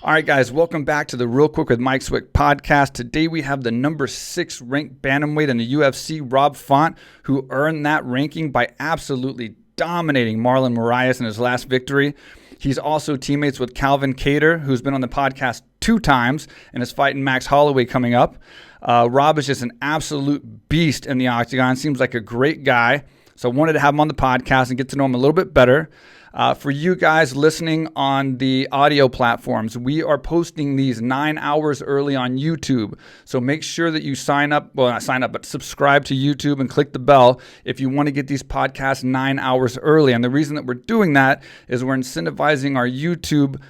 All right, guys, welcome back to the Real Quick with Mike Swick podcast. Today we have the number 6 ranked bantamweight in the UFC, Rob Font, who earned that ranking by absolutely dominating Marlon Moraes in his last victory. He's also teammates with Calvin Kattar, who's been on the podcast 2 times and is fighting Max Holloway coming up. Rob is just an absolute beast in the octagon. Seems like a great guy. So I wanted to have him on the podcast and get to know him a little bit better. For you guys listening on the audio platforms, we are posting these 9 hours early on YouTube. So make sure that you subscribe to YouTube and click the bell if you want to get these podcasts 9 hours early. And the reason that we're doing that is we're incentivizing our YouTube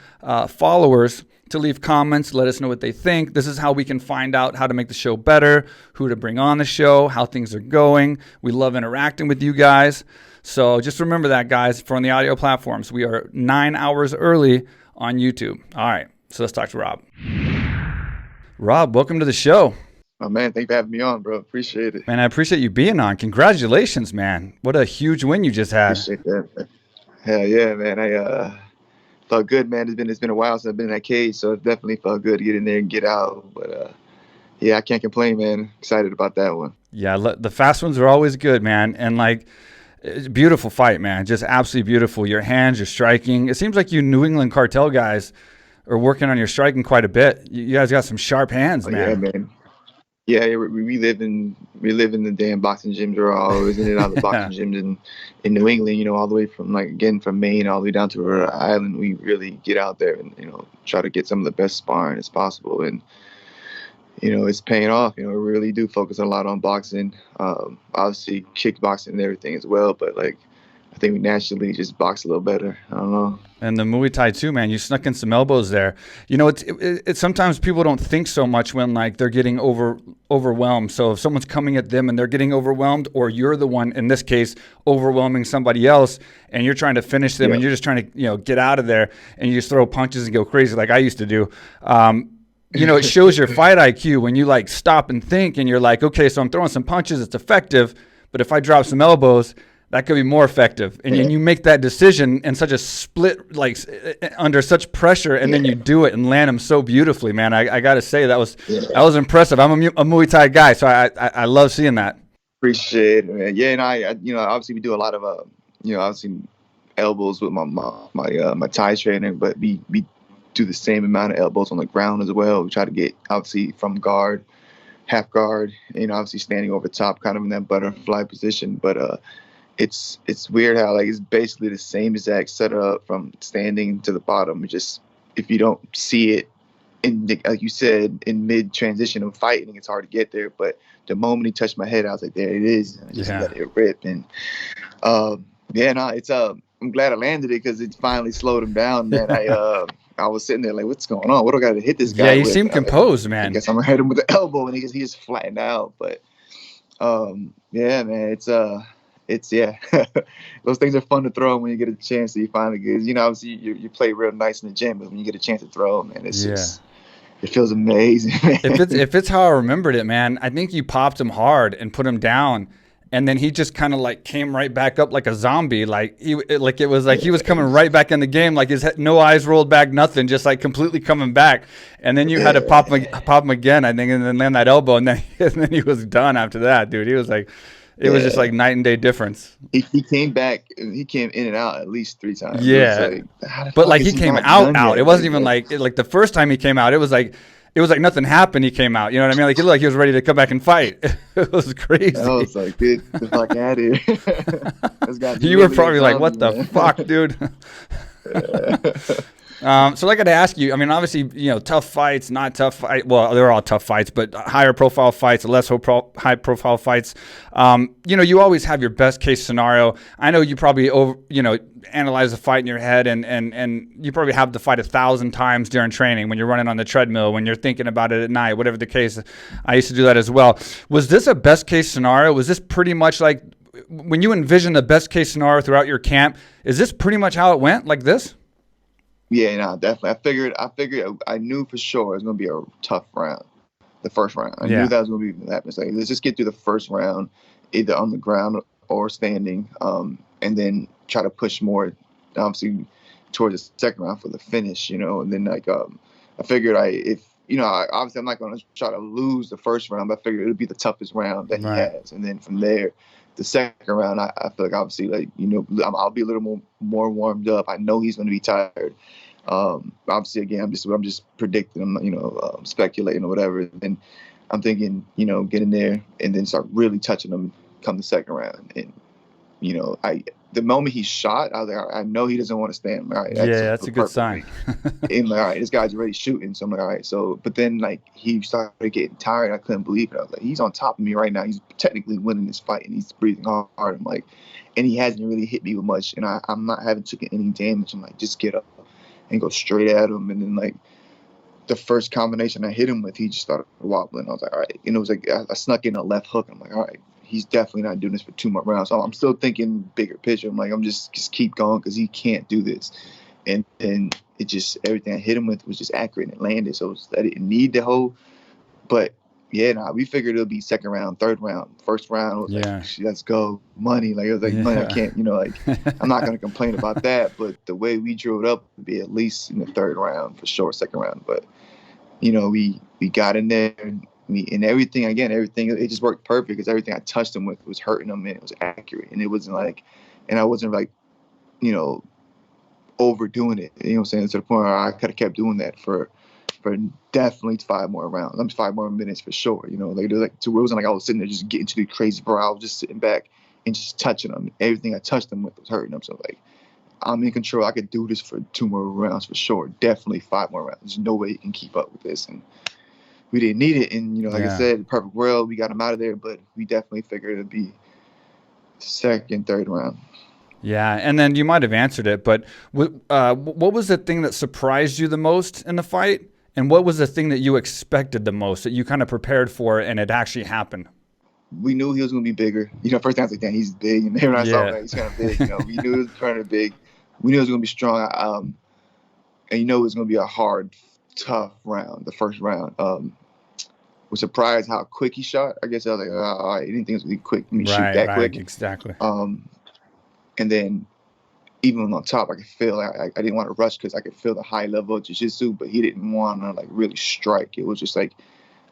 followers to leave comments, let us know what they think. This is how we can find out how to make the show better, who to bring on the show, how things are going. We love interacting with you guys. So just remember that, guys, for on the audio platforms. We are 9 hours early on YouTube. All right, so let's talk to Rob. Rob, welcome to the show. Oh, man, thanks for having me on, bro. Appreciate it. Man, I appreciate you being on. Congratulations, man. What a huge win you just had. Appreciate that, man. Hell yeah, man. I felt good, man. It's been a while since I've been in that cage, so it definitely felt good to get in there and get out. But, yeah, I can't complain, man. Excited about that one. Yeah, the fast ones are always good, man. And, it's a beautiful fight, man. Just absolutely beautiful. Your hands, your striking. It seems like you New England Cartel guys are working on your striking quite a bit. You guys got some sharp hands, man. Yeah, man. Yeah, we live in the damn boxing gyms. We're always in and out of the boxing gyms in New England. All the way from from Maine all the way down to Rhode Island. We really get out there and try to get some of the best sparring as possible. And it's paying off. We really do focus a lot on boxing. Obviously kickboxing and everything as well, but I think we naturally just box a little better. I don't know. And the Muay Thai too, man. You snuck in some elbows there. It's sometimes people don't think so much when they're getting overwhelmed. So if someone's coming at them and they're getting overwhelmed, or you're the one in this case overwhelming somebody else, and you're trying to finish them, and you're just trying to get out of there, and you just throw punches and go crazy like I used to do. It shows your fight IQ when you stop and think, and you're like, okay, so I'm throwing some punches, it's effective, but if I drop some elbows, that could be more effective. And you make that decision in such a split, under such pressure, and then you do it and land them so beautifully, man. I got to say that was impressive. I'm a Muay Thai guy, so I love seeing that. Appreciate it, man. Yeah, and I obviously we do a lot of obviously elbows with my Thai trainer, but we do the same amount of elbows on the ground as well. We try to get obviously from guard, half guard, obviously standing over top, kind of in that butterfly position. But it's weird how it's basically the same exact setup from standing to the bottom. Just if you don't see it like you said, in mid transition of fighting, it's hard to get there. But the moment he touched my head, I was like, there it is. I just let it rip. And it's I'm glad I landed it because it finally slowed him down. Man, I was sitting there like, what's going on? What do I got to hit this guy? Yeah, he with? seemed composed, man. I guess I'm gonna hit him with the elbow, and he just flattened out. But yeah, man, it's those things are fun to throw when you get a chance to. You finally get, obviously you play real nice in the gym, but when you get a chance to throw, man, it's just, it feels amazing, man. If it's how I remembered it, man, I think you popped him hard and put him down, and then he just kind of came right back up like a zombie. He was coming right back in the game, his head, no eyes rolled back, nothing, just completely coming back. And then you had to pop him again, I think, and then land that elbow, and then he was done after that, dude. He was it was just night and day difference. He came back. He came in and out at least 3 times. Yeah, but he came out. It wasn't even like the first time he came out. It was like nothing happened. He came out. You know what I mean? He looked like he was ready to come back and fight. It was crazy. I was like, get the fuck out of here. You were probably like, what the fuck, dude? So I got to ask you, I mean, obviously, tough fights, not tough fight. Well, they're all tough fights, but higher profile fights, less high profile fights. You always have your best case scenario. I know you probably analyze the fight in your head, and you probably have the fight 1,000 times during training when you're running on the treadmill, when you're thinking about it at night, whatever the case. I used to do that as well. Was this a best case scenario? Was this pretty much when you envision the best case scenario throughout your camp? Is this pretty much how it went, like this? Yeah, no, definitely. I figured. I knew for sure it was going to be a tough round, the first round. I knew that was going to be that mistake. Let's just get through the first round, either on the ground or standing, and then try to push more, obviously, towards the second round for the finish. And then I figured obviously I'm not going to try to lose the first round, but I figured it would be the toughest round that he Right. has. And then from there, the second round, I feel like obviously, like, I'll be a little more warmed up. I know he's going to be tired. Obviously, again, I'm just predicting, speculating or whatever. And I'm thinking, getting there and then start really touching him come the second round. And, the moment he shot, I was like, I know he doesn't want to stand. All right, That's a good sign. And I'm like, all right, this guy's already shooting. So I'm like, all right. So, but then like he started getting tired. I couldn't believe it. I was like, he's on top of me right now. He's technically winning this fight, and he's breathing hard. I'm like, and he hasn't really hit me with much, and I'm not having taken any damage. I'm like, just get up and go straight at him. And then like the first combination I hit him with, he just started wobbling. I was like, all right. And it was like I snuck in a left hook. I'm like, all right, he's definitely not doing this for 2 more rounds. So I'm still thinking bigger picture. I'm like, I'm just keep going because he can't do this. And it just, everything I hit him with was just accurate and it landed. So I didn't need the whole, but yeah, we figured it'll be second round, third round. First round was like, let's go, money. Like, it was like, money, I can't, I'm not going to complain about that. But the way we drew it up would be at least in the third round for sure, second round. But, we got in there and everything, it just worked perfect because everything I touched him with was hurting him and it was accurate. And it wasn't like, and I wasn't like, overdoing it, to the point where I could have kept doing that for definitely 5 more rounds. 5 more minutes for sure. It wasn't like I was sitting there just getting to the crazy bro. I was just sitting back and just touching them. Everything I touched them with was hurting them. So like, I'm in control. I could do this for 2 more rounds for sure. Definitely 5 more rounds. There's no way you can keep up with this. And we didn't need it. And like I said, the perfect world, we got him out of there. But we definitely figured it'd be second, third round. Yeah, and then you might have answered it, but what was the thing that surprised you the most in the fight? And what was the thing that you expected the most, that you kind of prepared for and it actually happened? We knew he was going to be bigger. First time I was like, damn, he's big. And then when I saw him, like, he's kind of big. We knew he was kind of big. We knew he was going to be strong. And it was going to be a hard, tough round, the first round. Was surprised how quick he shot. I guess I was like, all right, I didn't think it was going to be quick. Shoot that quick. Exactly. And then even on top, I could feel I didn't want to rush because I could feel the high level of jiu-jitsu, but he didn't want to like really strike. It was just like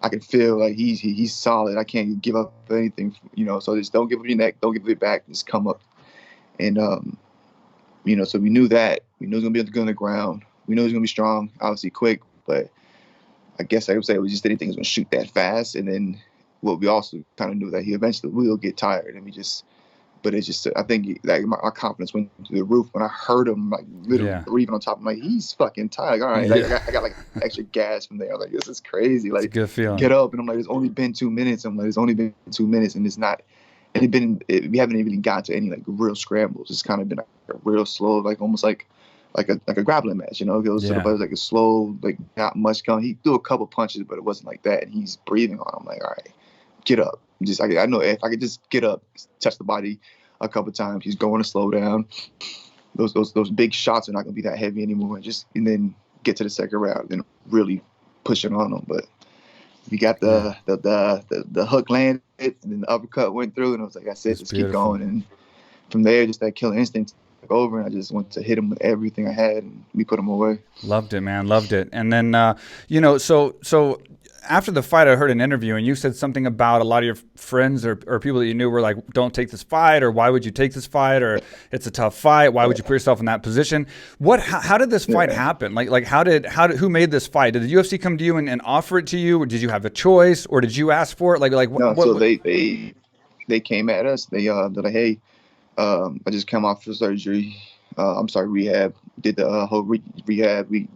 I could feel like he's solid. I can't give up anything, So just don't give up your neck, don't give up your back, just come up. And so we knew that. We knew he was gonna be able to go on the ground. We knew he was gonna be strong, obviously quick, but I guess I would say it was just anything was gonna shoot that fast. And then what we also kind of knew that he eventually will get tired, and but it's just, I think like our confidence went through the roof when I heard him like literally breathing on top. I'm like, he's fucking tired. All right, I got like extra gas from there. I'm like, this is crazy. Like, it's a good feeling. Get up, and I'm like, it's only been 2 minutes. I'm like, it's only been 2 minutes, and it's not. And we haven't even got to any like real scrambles. It's kind of been like a real slow, like almost like a grappling match. It was like a slow, like not much going. He threw a couple punches, but it wasn't like that. And he's breathing on. I'm like, all right, get up. I know if I could just get up, touch the body a couple times, he's going to slow down. Those big shots are not going to be that heavy anymore. And then get to the second round and really push it on him. But we got the hook landed, and then the uppercut went through, and I was like, I said, just keep going. And from there, just that killer instinct took over, and I just went to hit him with everything I had, and we put him away. Loved it, man. Loved it. And then, so after the fight, I heard an interview, and you said something about a lot of your friends or people that you knew were like, don't take this fight, or why would you take this fight, or it's a tough fight, why would you put yourself in that position? How did this fight happen? Like who made this fight? Did the UFC come to you and offer it to you, or did you have a choice, or did you ask for it? They came at us. They're like, hey, I just came off for surgery. Rehab. Did the whole rehab. We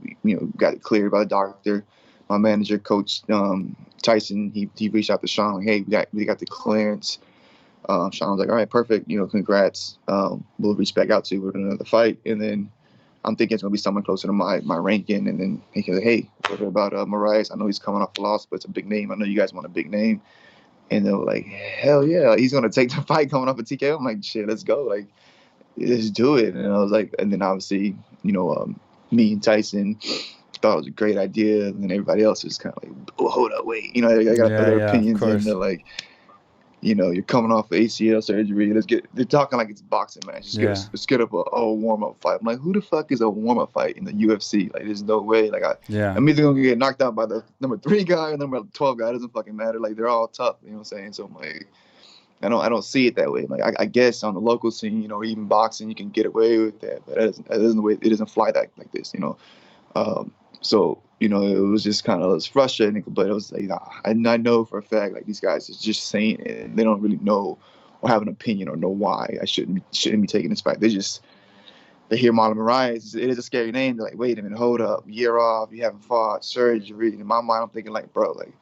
got it cleared by the doctor. My manager, Coach Tyson, he reached out to Sean, like, hey, we got the clearance. Sean was like, all right, perfect. Congrats. We'll reach back out to you with another fight. And then I'm thinking it's going to be someone closer to my ranking. And then he said, hey, what about Moraes? I know he's coming off a loss, but it's a big name. I know you guys want a big name. And they were like, hell yeah, he's going to take the fight coming off a TKO. I'm like, shit, let's go. Like, let's do it. And I was like, and then obviously, me and Tyson thought it was a great idea, and then everybody else is kind of like, oh, hold up, wait, I got their opinions, and they're like, you're coming off of ACL surgery. They're talking like it's boxing match. Let's get up a warm-up fight. I'm like, who the fuck is a warm-up fight in the UFC? Like, there's no way. Like, I'm either going to get knocked out by the number 3 guy or number 12 guy. It doesn't fucking matter. Like, they're all tough. You know what I'm saying? So I'm like, I don't see it that way. Like, I guess on the local scene, or even boxing, you can get away with that. But that isn't the way. It doesn't fly that like this, So, it was just kind of frustrating, but it was like, I know for a fact, like, these guys is just saying it, and they don't really know or have an opinion or know why I shouldn't be taking this fight. They hear Marlon Moraes. It is a scary name. They're like, wait a minute, hold up, year off, you haven't fought, surgery. In my mind, I'm thinking like, bro, like,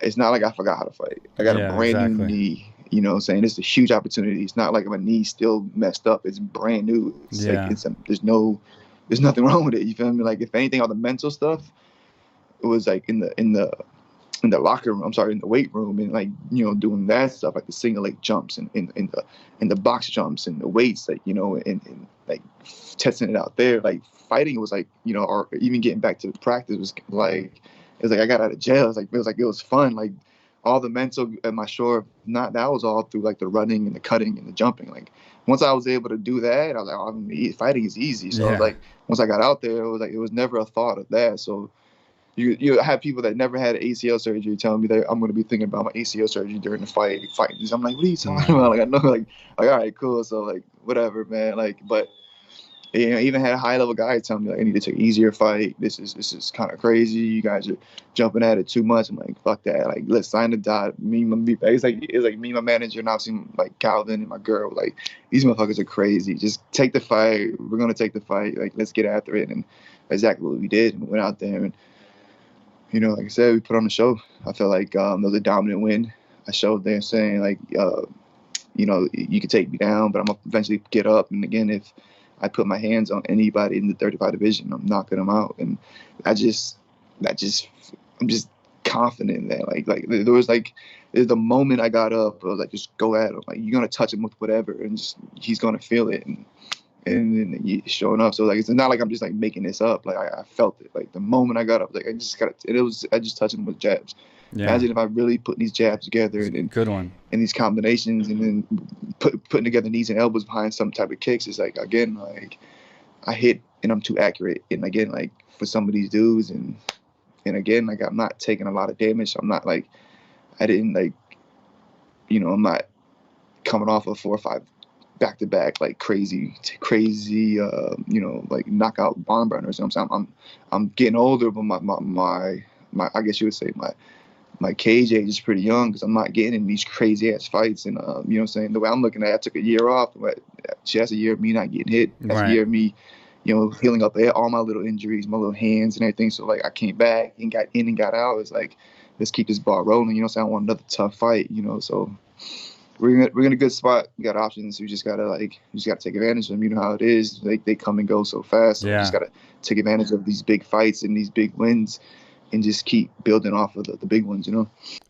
it's not like I forgot how to fight. I got a brand new knee. You know what I'm saying? It's a huge opportunity. It's not like my knee's still messed up. It's brand new. There's nothing wrong with it. You feel me? Like, if anything, all the mental stuff, it was like in the locker room. I'm sorry, in the weight room, and like, doing that stuff, like the single leg jumps and in the box jumps and the weights, like, and like testing it out there. Like, fighting was like, or even getting back to practice was like, it was like I got out of jail. It was fun. Like, all the mental, am I sure? Not that was all through like the running and the cutting and the jumping. Like, once I was able to do that, I was like, fighting is easy. So like, once I got out there, it was never a thought of that. So you have people that never had ACL surgery telling me that I'm going to be thinking about my ACL surgery during the fight. I'm like, what are you talking about? Like, I know, like, all right, cool. So like, whatever, man. Like, but even had a high level guy telling me like, I need to take an easier fight. This is kind of crazy. You guys are jumping at it too much. I'm like, fuck that. Like, let's sign the dot. It's like me, my manager, and obviously like Calvin and my girl. Like, these motherfuckers are crazy. Just take the fight. We're gonna take the fight. Like, let's get after it. And exactly what we did. And we went out there and, like I said, we put on the show. I felt like there was a dominant win. I showed them saying like, you can take me down, but I'm gonna eventually get up. And again, if I put my hands on anybody in the 35 division, I'm knocking them out. And I'm just confident in that. Like there was like, the moment I got up, I was like, just go at him. Like, you're gonna touch him with whatever, and he's gonna feel it. And showing up. So like, it's not like I'm just like making this up. Like, I felt it. Like, the moment I got up, like, I just touched him with jabs. Yeah. Imagine if I really put these jabs together and good one, and these combinations, and then putting together knees and elbows behind some type of kicks. It's like, again, like, I hit and I'm too accurate. And again, like, for some of these dudes, and again, like, I'm not taking a lot of damage. I'm not like, I didn't like, I'm not coming off of 4 or 5 back-to-back like crazy like knockout barn burners. I'm getting older, but my I guess you would say my cage age is pretty young, because I'm not getting in these crazy ass fights. And what I'm saying, the way I'm looking at it, I took a year off, but that's a year of me not getting hit. That's a year of me healing up all my little injuries, my little hands and everything. So like, I came back and got in and got out. It's like, let's keep this ball rolling. So I want another tough fight. So we're in a good spot. We got options. We just gotta take advantage of them. You know how it is. They come and go so fast. So we just gotta take advantage of these big fights and these big wins, and just keep building off of the big ones.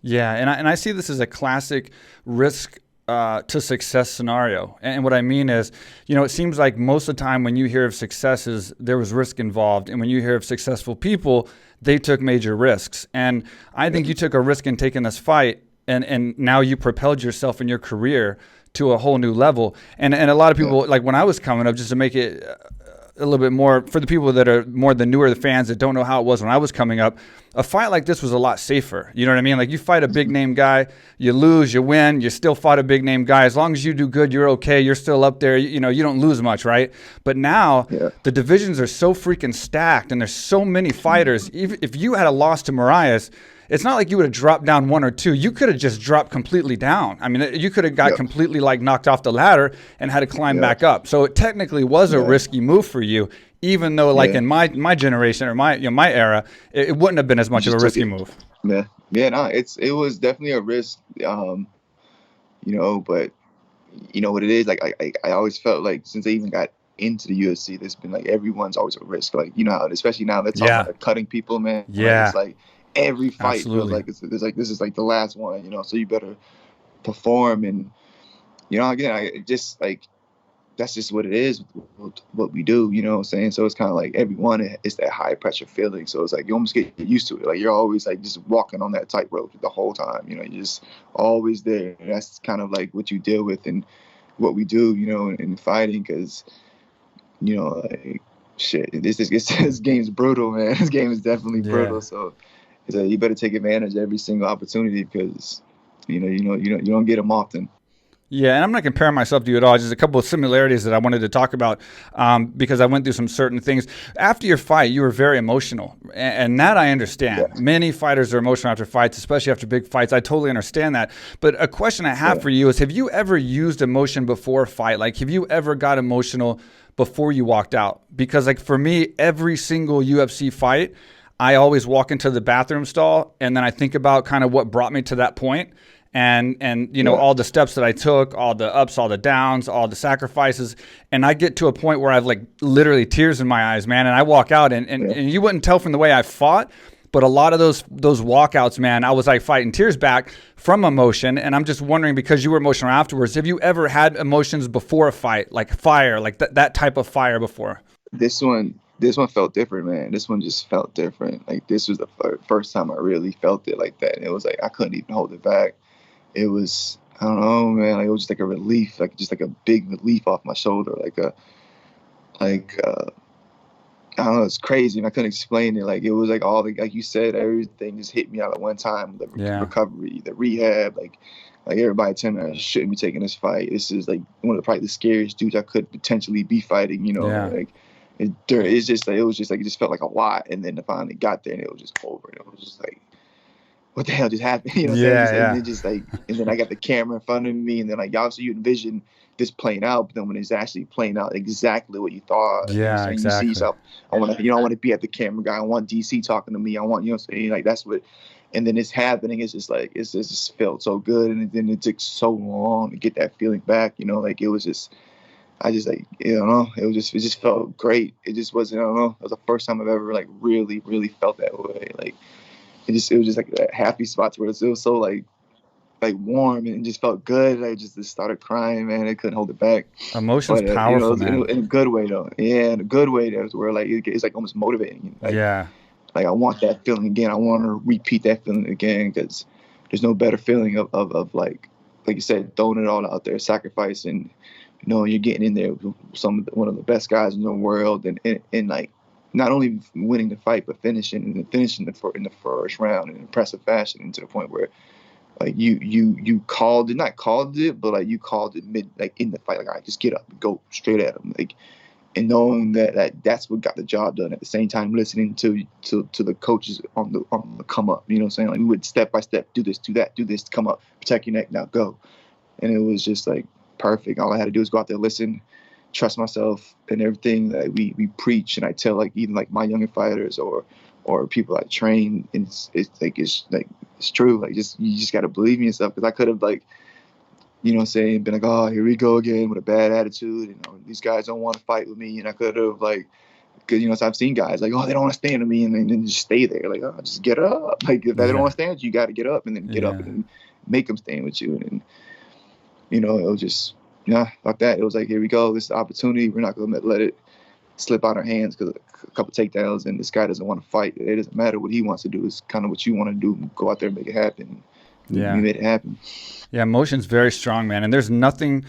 Yeah, and I see this as a classic risk to success scenario. And what I mean is, it seems like most of the time when you hear of successes, there was risk involved, and when you hear of successful people, they took major risks. And I think you took a risk in taking this fight. And now you propelled yourself in your career to a whole new level. And a lot of people, like when I was coming up, just to make it a little bit more, for the people that are more the newer fans that don't know how it was when I was coming up, a fight like this was a lot safer. You know what I mean? Like, you fight a big name guy, you lose, you win, you still fought a big name guy. As long as you do good, you're okay. You're still up there. You don't lose much, right? But now the divisions are so freaking stacked, and there's so many fighters. Even if you had a loss to Moraes, it's not like you would have dropped down 1 or 2. You could have just dropped completely down. I mean, you could have got completely like knocked off the ladder and had to climb back up. So it technically was a risky move for you, even though like in my generation or my my era, it wouldn't have been as much of a risky move. No, it was definitely a risk. But what it is, like, I always felt like, since I even got into the UFC, there's been like, everyone's always a risk. Like, especially now they're talking about cutting people, man. Yeah. Like, it's like every fight feels like it's like, this is like the last one, so you better perform. And again, I just like, that's just what it is, what we do, you know what I'm saying? So it's kind of like everyone is that high pressure feeling. So it's like you almost get used to it. Like you're always like just walking on that tightrope the whole time. You know, you're just always there. And that's kind of like what you deal with and what we do, you know, in fighting. Because, you know, like, shit, this game's brutal, man. This game is definitely brutal. So it's like, you better take advantage of every single opportunity because, you don't get them often. Yeah, and I'm not comparing myself to you at all. Just a couple of similarities that I wanted to talk about because I went through some certain things. After your fight, you were very emotional, and that I understand. Yeah. Many fighters are emotional after fights, especially after big fights. I totally understand that. But a question I have for you is, have you ever used emotion before a fight? Like, have you ever got emotional before you walked out? Because, like, for me, every single UFC fight, I always walk into the bathroom stall, and then I think about kind of what brought me to that point. And you know, all the steps that I took, all the ups, all the downs, all the sacrifices, and I get to a point where I've like literally tears in my eyes, man, and I walk out and you wouldn't tell from the way I fought, but a lot of those walkouts, man, I was like fighting tears back from emotion. And I'm just wondering, because you were emotional afterwards, have you ever had emotions before a fight, like fire, like that type of fire before? This one felt different, man. This one just felt different. Like this was the first time I really felt it like that. And it was like I couldn't even hold it back. It was, I don't know, man. Like, it was just like a relief, like just like a big relief off my shoulder, I don't know, it's crazy, and I couldn't explain it. Like it was like like you said, everything just hit me out at one time. The recovery, the rehab, like everybody telling me I shouldn't be taking this fight. This is like one of probably the scariest dudes I could potentially be fighting. You know, like it's just like it just felt like a lot, and then I finally got there, and it was just over. And it was just like, what the hell just happened? You know what I'm saying? And just like, and then I got the camera in front of me, and then like obviously you envision this playing out, but then when it's actually playing out exactly what you thought, you know what I'm saying? Exactly. You see yourself, I want to be at the camera guy. I want DC talking to me. I want, you know what I'm saying? Like that's what, and then it's happening. It's just like, it just felt so good. And then it took so long to get that feeling back, you know, like it was just, I just like, you know, it just felt great. It just wasn't, I don't know. It was the first time I've ever like really, really felt that way. Like, it was just like that happy spot where it was so like warm and it just felt good. I just started crying, man. I couldn't hold it back. Emotion's powerful, you know, man. in a good way though. Yeah, in a good way. That's where like it's like almost motivating. Like, like I want that feeling again. I want to repeat that feeling again because there's no better feeling of like you said, throwing it all out there, sacrificing. You know, you're getting in there with one of the best guys in the world, and like. Not only winning the fight, but finishing in the first round in impressive fashion, and to the point where like you called it, not called it, but like you called it in the fight. Like, all right, just get up and go straight at him. Like, and knowing that's what got the job done. At the same time, listening to the coaches on the come up. You know what I'm saying? Like we would step by step, do this, do that, do this, come up, protect your neck, now go. And it was just like perfect. All I had to do was go out there, listen, trust myself, and everything that we preach. And I tell like even like my younger fighters or people I train, and it's true. Like you just got to believe in yourself, because I could have like, you know what I'm saying, been like, oh, here we go again with a bad attitude, and these guys don't want to fight with me. And I could have like, because you know, so I've seen guys like, oh, they don't want to stand with me, and then just stay there. Like, oh, just get up. Like if they don't want to stand with you, you got to get up, and then get up and then make them stand with you. And you know, it was just, like that. It was like, here we go. This is the opportunity. We're not going to let it slip out our hands, because a couple takedowns and this guy doesn't want to fight. It doesn't matter what he wants to do. It's kind of what you want to do. Go out there and make it happen. We made it happen. Yeah, emotion's very strong, man. And there's nothing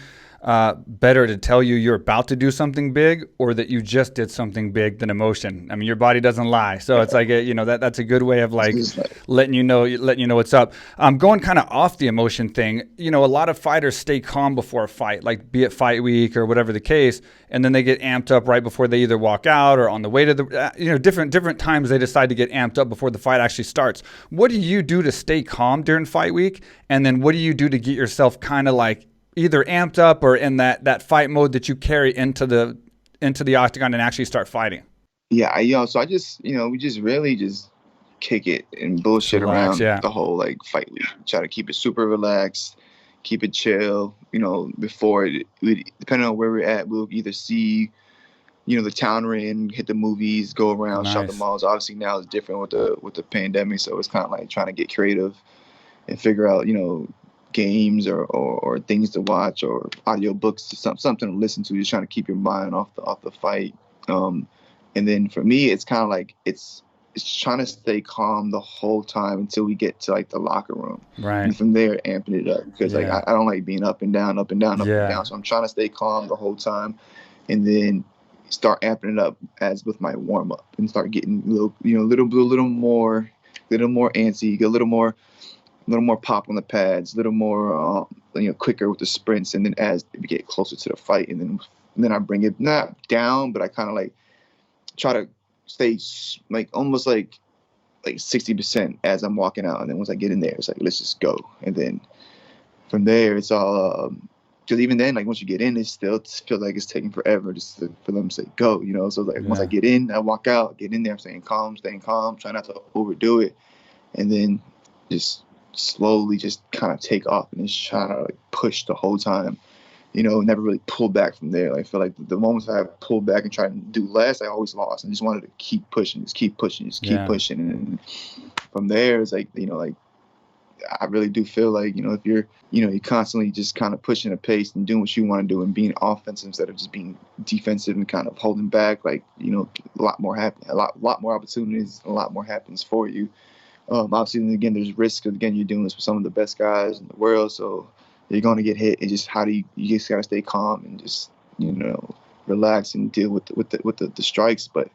better to tell you you're about to do something big or that you just did something big than emotion. I mean, your body doesn't lie. So it's like, that's a good way of like letting you know what's up. Going kind of off the emotion thing, you know, a lot of fighters stay calm before a fight, like be it fight week or whatever the case, and then they get amped up right before they either walk out or on the way to the, different times they decide to get amped up before the fight actually starts. What do you do to stay calm during fight week? And then what do you do to get yourself kind of like either amped up or in that fight mode that you carry into the octagon and actually start fighting? Yeah, so I just, we just really just kick it and bullshit around the whole like fight week. Try to keep it super relaxed, keep it chill. Before depending on where we're at, we'll either see, the town we're in, hit the movies, go around, shop the malls. Obviously now it's different with the pandemic, so it's kind of like trying to get creative and figure out, games or things to watch or audiobooks, something to listen to, just trying to keep your mind off the fight. And then for me, it's kind of like it's trying to stay calm the whole time until we get to like the locker room. Right. And from there, amping it up, because like I don't like being up and down, up and down, up and down. So I'm trying to stay calm the whole time, and then start amping it up as with my warm up, and start getting a little more antsy, get a little more pop on the pads, a little more quicker with the sprints, and then as we get closer to the fight, and then I bring it not down, but I kind of like try to stay like almost like 60% as I'm walking out, and then once I get in there, it's like let's just go, and then from there it's all because even then, like once you get in, it still feels like it's taking forever just for them to say go, so like once I get in, I walk out, get in there, I'm staying calm, try not to overdo it, and then just slowly just kind of take off and just try to like push the whole time, never really pull back from there. Like, I feel like the moments I pulled back and tried to do less, I always lost, and just wanted to keep pushing, keep pushing. And from there, it's like, like I really do feel like, if you're, you're constantly just kind of pushing a pace and doing what you want to do and being offensive instead of just being defensive and kind of holding back, like, a lot more opportunities, a lot more happens for you. Obviously, again, there's risk. Again, you're doing this with some of the best guys in the world, so you're going to get hit. And just how do you just got to stay calm and just, relax and deal with the strikes. But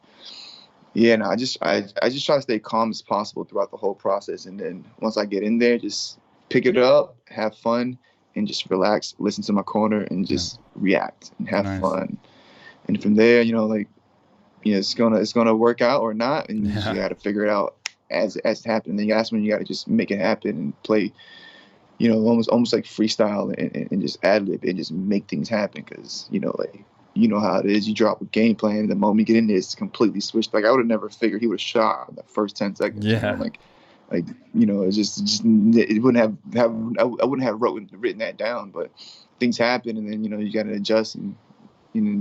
yeah, no, I just try to stay calm as possible throughout the whole process. And then once I get in there, just pick it up, have fun, and just relax, listen to my corner, and just react and have fun. And from there, it's gonna work out or not, and you got to figure it out as it happens. And that's when you got to just make it happen and play, almost like freestyle and just ad lib and just make things happen. Because how it is. You drop a game plan, and the moment you get in there, it's completely switched. Like I would have never figured he would have shot in the first 10 seconds. Yeah. It's just it wouldn't have I wouldn't have written that down. But things happen, and then you got to adjust, and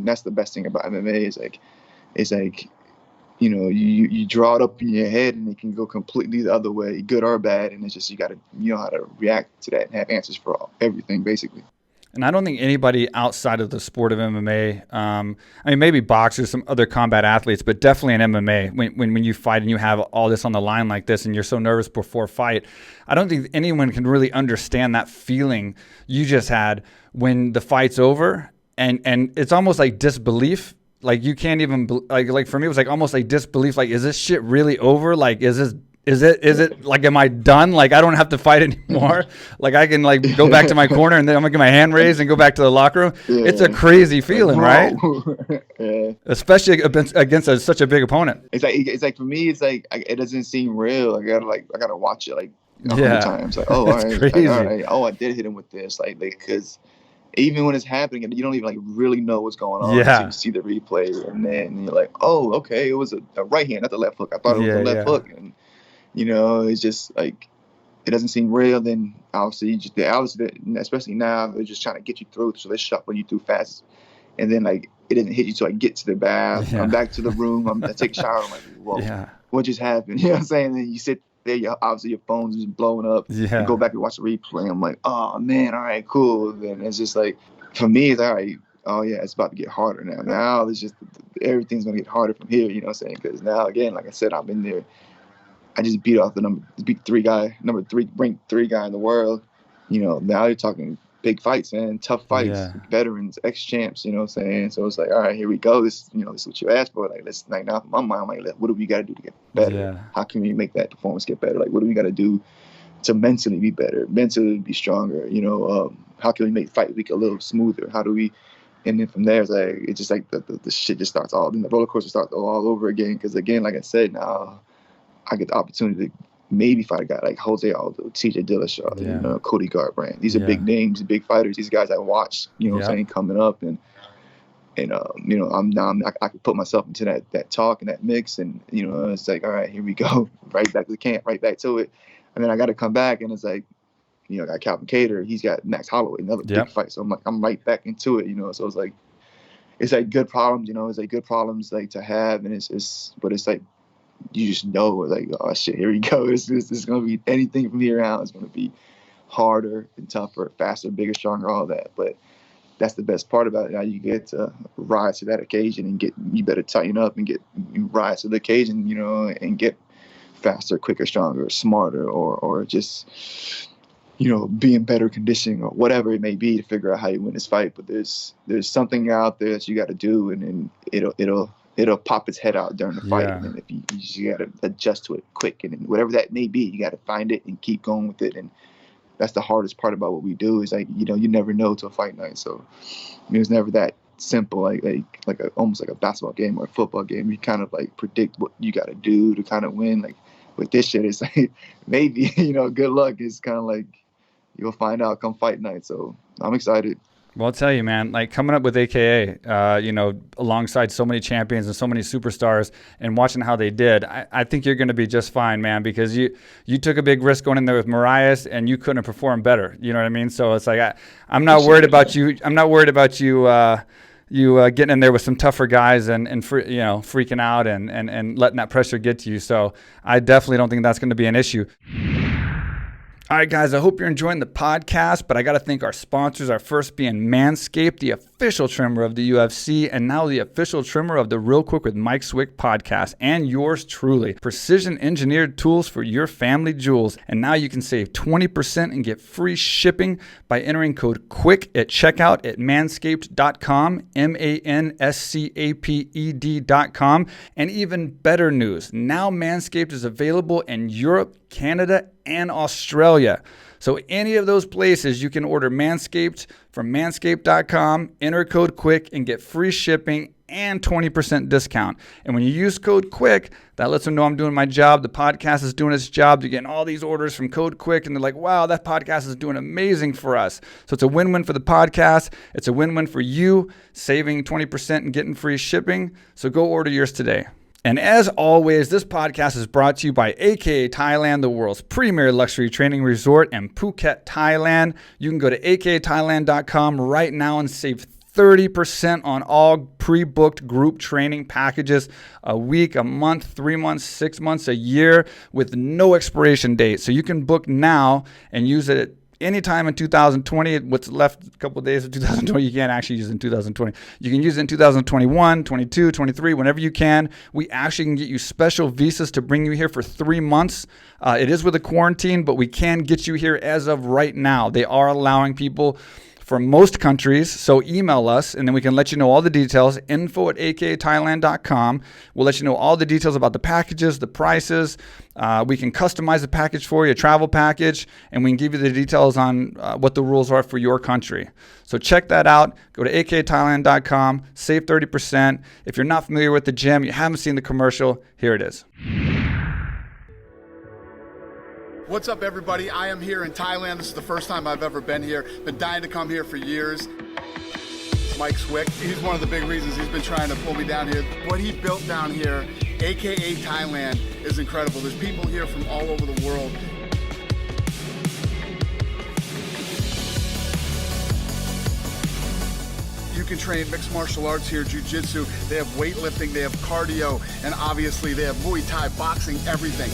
that's the best thing about MMA is like you draw it up in your head, and it can go completely the other way, good or bad, and it's just you got to know how to react to that and have answers for everything basically. And I don't think anybody outside of the sport of MMA, I mean, maybe boxers, some other combat athletes, but definitely in MMA, when you fight and you have all this on the line like this and you're so nervous before fight, I don't think anyone can really understand that feeling you just had when the fight's over. And it's almost like disbelief. Like you can't even, like for me, it was like almost like disbelief. Like, is this shit really over? Like, is it like, am I done? Like, I don't have to fight anymore. Like, I can like go back to my corner, and then I'm gonna get my hand raised and go back to the locker room. Yeah. It's a crazy feeling, right? Yeah. Especially against such a big opponent. It's like for me, it's like it doesn't seem real. I gotta watch it like 100 times. Like, oh, all right, crazy. Like, all right, oh, I did hit him with this. Like, because even when it's happening, you don't even like really know what's going on. Yeah. So you see the replay, and then you're like, oh, okay, it was a right hand, not the left hook. I thought it was a left hook, and it's just like it doesn't seem real. Then obviously, especially now, they're just trying to get you through, so they're shuffling you through fast. And then like it didn't hit you till I get to the bath. Yeah. I'm back to the room. I take a shower. I'm like, whoa, what just happened? You know what I'm saying? And then you sit there. Obviously, your phone's just blowing up. Yeah. You go back and watch the replay. I'm like, oh man, all right, cool. Then it's just like for me, it's all right. Oh yeah, it's about to get harder now. Now it's just everything's gonna get harder from here. You know what I'm saying? Because now again, like I said, I'm in there. I just beat off the number three ranked 3 guy in the world. Now you're talking big fights, man, tough fights, veterans, ex-champs. You know what I'm saying? So it's like, all right, here we go. This is what you asked for. Like, let's now in my mind, I'm like, what do we got to do to get better? Yeah. How can we make that performance get better? Like, what do we got to do to mentally be better, mentally be stronger? How can we make fight week a little smoother? How do we? And then from there, it's just like the shit just starts then the roller coaster starts all over again. Because again, like I said, now I get the opportunity to maybe fight a guy like Jose Aldo, TJ Dillashaw, Cody Garbrandt. These are big names, big fighters. These guys I watch, what I'm saying, coming up, and I can put myself into that talk and that mix, and it's like, all right, here we go, right back to the camp, right back to it, and then I got to come back, and it's like, I got Calvin Kattar, he's got Max Holloway, another big fight, so I'm like, I'm right back into it, so it's like good problems, it's like good problems like to have, and but it's like, you just know, like, oh shit, here we go. This is gonna be anything from here out. It's gonna be harder and tougher, faster, bigger, stronger, all that. But that's the best part about it. Now you get to rise to that occasion and you better tighten up and you rise to the occasion, and get faster, quicker, stronger, smarter, or just, be in better condition or whatever it may be to figure out how you win this fight. But there's something out there that you got to do, and then it'll pop its head out during the fight. Yeah. And then if you just got to adjust to it quick, and then whatever that may be, you got to find it and keep going with it. And that's the hardest part about what we do is you never know till fight night. So it's never that simple, almost like a basketball game or a football game. You kind of predict what you got to do to kind of win. Like with this shit, it's maybe, good luck. It's kind of you'll find out come fight night. So I'm excited. Well, I'll tell you, man, coming up with AKA, alongside so many champions and so many superstars and watching how they did, I think you're going to be just fine, man, because you took a big risk going in there with Moraes and you couldn't perform better. You know what I mean? So it's I'm not worried about you. I'm not worried about you, getting in there with some tougher guys and freaking out and letting that pressure get to you. So I definitely don't think that's going to be an issue. All right, guys, I hope you're enjoying the podcast, but I got to thank our sponsors, our first being Manscaped, the official trimmer of the UFC, and now the official trimmer of the Real Quick with Mike Swick podcast, and yours truly. Precision engineered tools for your family jewels. And now you can save 20% and get free shipping by entering code QUICK at checkout at manscaped.com, manscaped.com. And even better news, now Manscaped is available in Europe, Canada, and Australia. So any of those places you can order Manscaped from manscaped.com, enter code QUICK and get free shipping and 20% discount. And when you use code QUICK, that lets them know I'm doing my job. The podcast is doing its job. They're getting all these orders from code QUICK and they're like, wow, that podcast is doing amazing for us. So it's a win-win for the podcast. It's a win-win for you, saving 20% and getting free shipping. So go order yours today. And as always, this podcast is brought to you by AKA Thailand, the world's premier luxury training resort in Phuket, Thailand. You can go to akathailand.com right now and save 30% on all pre-booked group training packages, a week, a month, 3 months, 6 months, a year, with no expiration date. So you can book now and use it anytime in 2020. What's left, a couple of days of 2020, you can't actually use in 2020. You can use it in 2021, 22, 23, whenever you can. We actually can get you special visas to bring you here for 3 months. It is with a quarantine, but we can get you here as of right now. They are allowing people from most countries, so email us, and then we can let you know all the details, info@akathailand.com. We'll let you know all the details about the packages, the prices. We can customize the package for you, a travel package, and we can give you the details on what the rules are for your country. So check that out. Go to akathailand.com, save 30%. If you're not familiar with the gym, you haven't seen the commercial, here it is. What's up, everybody? I am here in Thailand. This is the first time I've ever been here. Been dying to come here for years. Mike Swick, he's one of the big reasons he's been trying to pull me down here. What he built down here, AKA Thailand, is incredible. There's people here from all over the world. You can train mixed martial arts here, jiu-jitsu. They have weightlifting, they have cardio, and obviously they have Muay Thai, boxing, everything.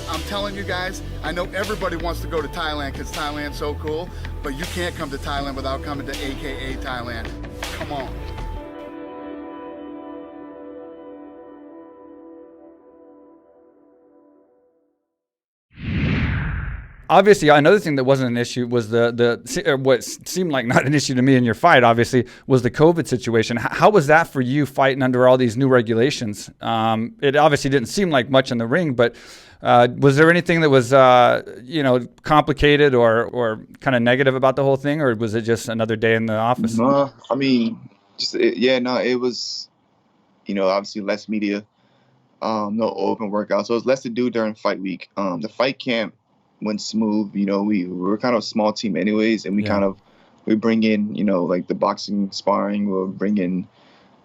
I'm telling you guys, I know everybody wants to go to Thailand because Thailand's so cool, but you can't come to Thailand without coming to AKA Thailand. Come on. Obviously, another thing that wasn't an issue was what seemed like not an issue to me in your fight, obviously, was the COVID situation. How was that for you fighting under all these new regulations? It obviously didn't seem like much in the ring, but was there anything that was, complicated or kind of negative about the whole thing, or was it just another day in the office? No, I mean, it was, obviously less media, no open workout, so it was less to do during fight week. The fight camp went smooth. We were kind of a small team anyways, and we bring in, like the boxing sparring, we'll bring in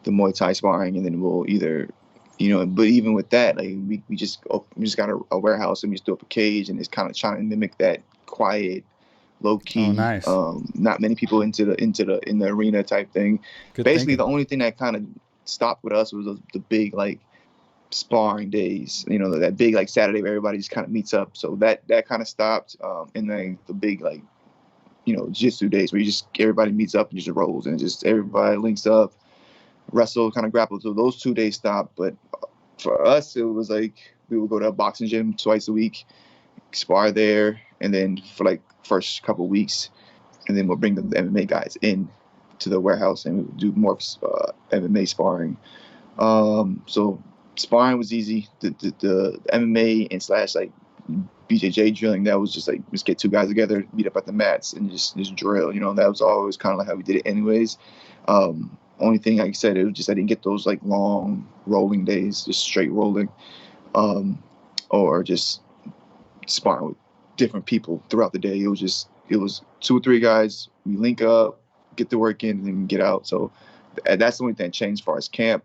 the Muay Thai sparring, and then we'll either, but even with that, like we just got a warehouse and we just threw up a cage, and it's kind of trying to mimic that quiet, low key. Oh, nice. Not many people in the arena type thing. Good Basically, thinking. the only thing that kind of stopped with us was the big like sparring days. That big like Saturday where everybody just kind of meets up. So that kind of stopped. And then the big like jiu-jitsu days where everybody meets up and just rolls and just everybody links up, wrestle, kind of grapple. So those 2 days stopped. But for us, it was like we would go to a boxing gym twice a week, spar there, and then for like first couple of weeks, and then we'll bring the MMA guys in to the warehouse and we'll do more MMA sparring. So sparring was easy. The MMA and / like BJJ drilling, that was just like just get two guys together, meet up at the mats, and just drill. That was always kind of like how we did it, anyways. Only thing, like I said, it was just I didn't get those like long rolling days, just straight rolling, or just sparring with different people throughout the day. It was 2 or 3 guys. We link up, get the work in, and then get out. So that's the only thing that changed as far as camp.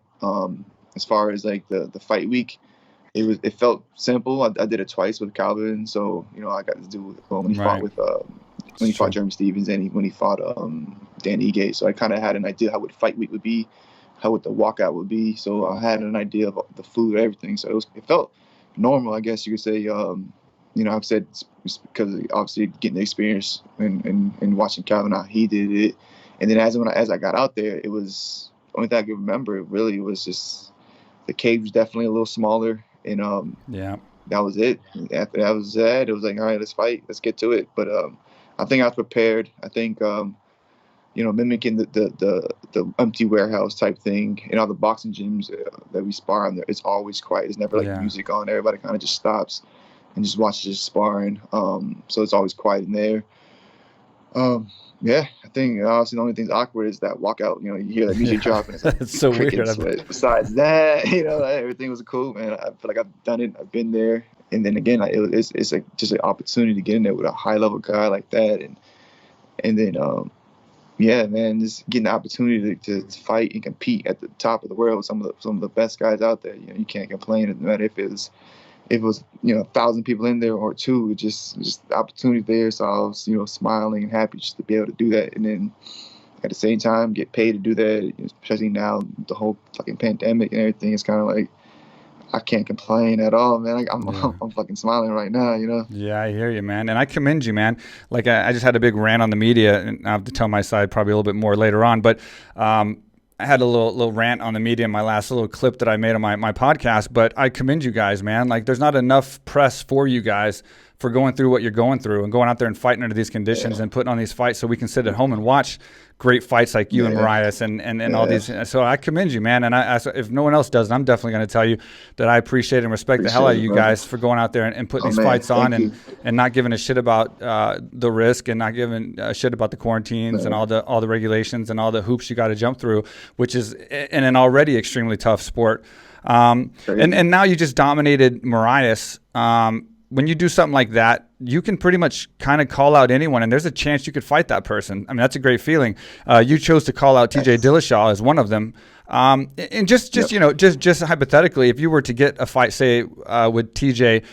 As far as like the fight week, it felt simple. I did it twice with Calvin, so I got to do when he fought with when he fought Jeremy Stevens and when he fought Dan Ige. So I kind of had an idea how what fight week would be, how what the walkout would be. So I had an idea of the food, everything. So it felt normal, I guess you could say. I've said it's because obviously getting the experience and watching Calvin how he did it, and then as I got out there, it was only thing I can remember. Really, was just the cage was definitely a little smaller, and that was it. After that was it. It was like, all right, let's fight, let's get to it. But I think I was prepared. I think mimicking the empty warehouse type thing in all the boxing gyms that we spar on there, it's always quiet. There's never like music on. Everybody kind of just stops and just watches sparring. So it's always quiet in there. I think honestly the only thing's awkward is that walkout. You hear that music dropping. It's like it's so weird. Sweat. Besides that, everything was cool, man. I feel like I've done it. I've been there. And then again, it's like just an opportunity to get in there with a high level guy like that, and then man, just getting the opportunity to fight and compete at the top of the world with some of the best guys out there. You can't complain. No matter if it was 1,000 people in there or 2, just the opportunity there. So I was smiling and happy just to be able to do that, and then at the same time get paid to do that. Especially now the whole fucking pandemic and everything, it's kind of like I can't complain at all, man. Like, I'm fucking smiling right now, Yeah, I hear you, man. And I commend you, man. Like, I just had a big rant on the media, and I have to tell my side probably a little bit more later on. But I had a little rant on the media in my last little clip that I made on my podcast. But I commend you guys, man. Like, there's not enough press for you guys for going through what you're going through and going out there and fighting under these conditions and putting on these fights so we can sit at home and watch great fights like you and Moraes and all these. So I commend you, man. And I if no one else does, I'm definitely going to tell you that I appreciate and respect the hell out of you guys for going out there and putting these fights on and not giving a shit about the risk and not giving a shit about the quarantines and all the regulations and all the hoops you got to jump through, which is in an already extremely tough sport. And now you just dominated Moraes. When you do something like that, you can pretty much kind of call out anyone, and there's a chance you could fight that person. I mean, that's a great feeling. You chose to call out TJ Dillashaw as one of them. And just hypothetically, if you were to get a fight, say, with TJ,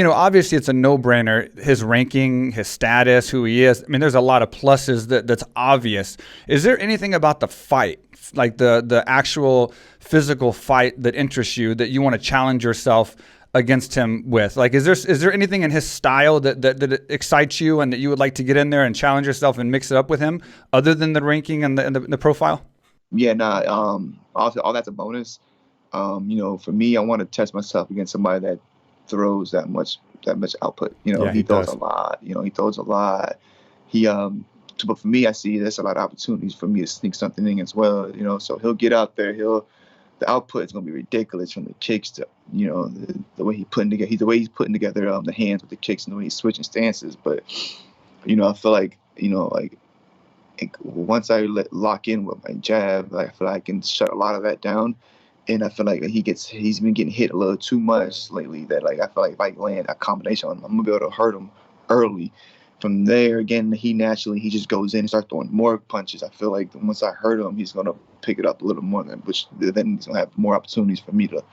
obviously it's a no-brainer. His ranking, his status, who he is. I mean, there's a lot of pluses that's obvious. Is there anything about the fight, like the actual physical fight, that interests you, that you want to challenge yourself against him with? Like, is there anything in his style that excites you and that you would like to get in there and challenge yourself and mix it up with him, other than the ranking and the profile? Yeah, also, all that's a bonus. For me, I want to test myself against somebody that throws that much output. He throws a lot. He throws a lot. But for me, I see there's a lot of opportunities for me to sneak something in as well. So he'll get out there. The output is going to be ridiculous, from the kicks to the way he's putting together. The way he's putting together the hands with the kicks and the way he's switching stances. But I feel like once I lock in with my jab, I feel like I can shut a lot of that down. And I feel like he's been getting hit a little too much lately. That I feel like if I land a combination on him, I'm gonna be able to hurt him early. From there, again, he just goes in and starts throwing more punches. I feel like once I hurt him, he's gonna pick it up a little more, which then he's gonna have more opportunities for me to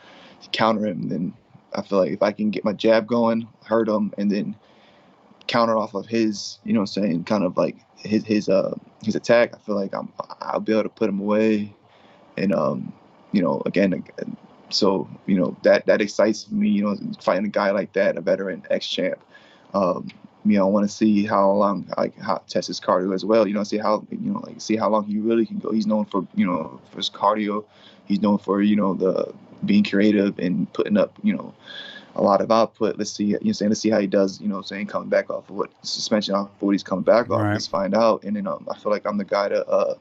counter him. Then I feel like if I can get my jab going, hurt him, and then counter off of his, you know what I'm saying, kind of like his attack, I feel like I'll be able to put him away. And you know, again, so you know that excites me. You know, fighting a guy like that, a veteran ex-champ. You know, I want to see how long, like, how test his cardio as well. You know, see how, you know, like, see how long he really can go. He's known for, you know, for his cardio. He's known for, you know, the being creative and putting up, you know, a lot of output. Let's see, you know, saying, let's see how he does, you know, saying, coming back off of what suspension, off of what he's coming back off. Right. Let's find out. And then I feel like I'm the guy to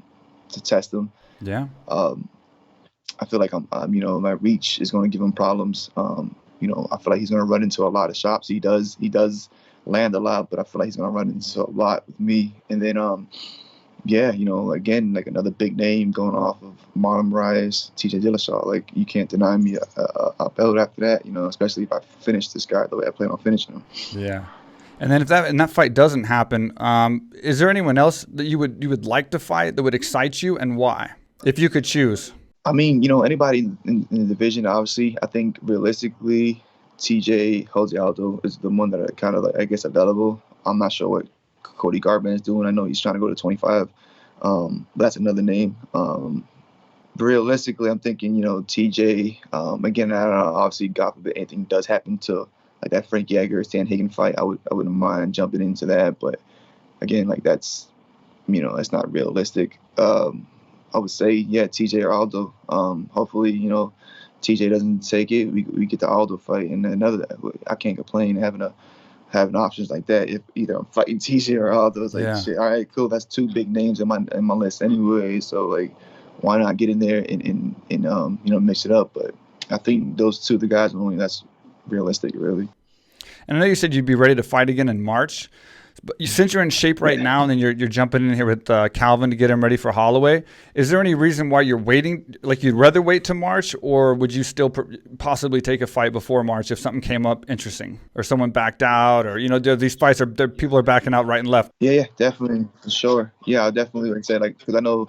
test him. Yeah. I feel like you know, my reach is going to give him problems. You know, I feel like he's going to run into a lot of shots. He does land a lot, but I feel like he's going to run into a lot with me. And then, yeah, you know, again, like another big name going off of Marlon Moraes, TJ Dillashaw. Like, you can't deny me a belt after that, you know, especially if I finish this guy the way I plan on finishing him. Yeah. And then if that fight doesn't happen, is there anyone else that you would like to fight that would excite you, and why, if you could choose? I mean, you know, anybody in the division, obviously. I think realistically, TJ Jose Aldo is the one that are kind of, like, I guess, available. I'm not sure what Cody Garbrandt is doing. I know he's trying to go to 25. But that's another name. Realistically, I'm thinking, you know, TJ. Again, I don't know, obviously, God forbid anything does happen to, like, that Frank Yeager Stan Hagen fight, I wouldn't mind jumping into that. But again, like, that's, you know, that's not realistic. I would say, yeah, TJ or Aldo. Hopefully, you know, TJ doesn't take it. We get the Aldo fight, and another. I can't complain having options like that. If either I'm fighting TJ or Aldo, it's like, Yeah. shit. All right, cool. That's two big names in my list anyway. So, like, why not get in there and you know, mix it up? But I think those two, the guys, only that's realistic, really. And I know you said you'd be ready to fight again in March. But since you're in shape right now, and then you're jumping in here with Calvin to get him ready for Holloway, is there any reason why you're waiting? Like, you'd rather wait to March, or would you still possibly take a fight before March if something came up interesting, or someone backed out, or, you know, these fights people are backing out right and left? Yeah, definitely, for sure. Yeah, I definitely would say, like, because I know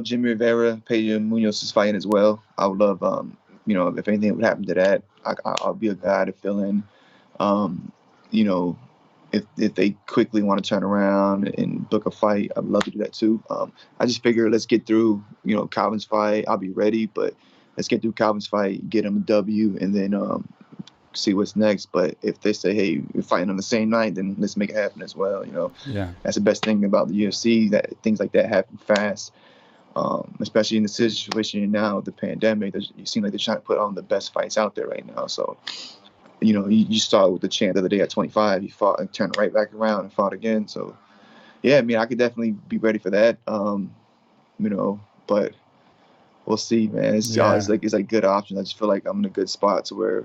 Jimmy Rivera, Pedro Munoz is fighting as well. I would love, you know, if anything would happen to that, I'll be a guy to fill in. You know, if they quickly want to turn around and book a fight, I'd love to do that too. I just figure, let's get through, you know, Calvin's fight. I'll be ready, but let's get through Calvin's fight, get him a W, and then see what's next. But if they say, hey, we're fighting on the same night, then let's make it happen as well. You know, Yeah. That's the best thing about the UFC, that things like that happen fast. Especially in the situation now with the pandemic, you seem like they're trying to put on the best fights out there right now. So, you know, you saw with the champ the other day at 25, he fought and turned right back around and fought again. So, yeah, I mean, I could definitely be ready for that. You know, but we'll see, man. It's like good options. I just feel like I'm in a good spot to where,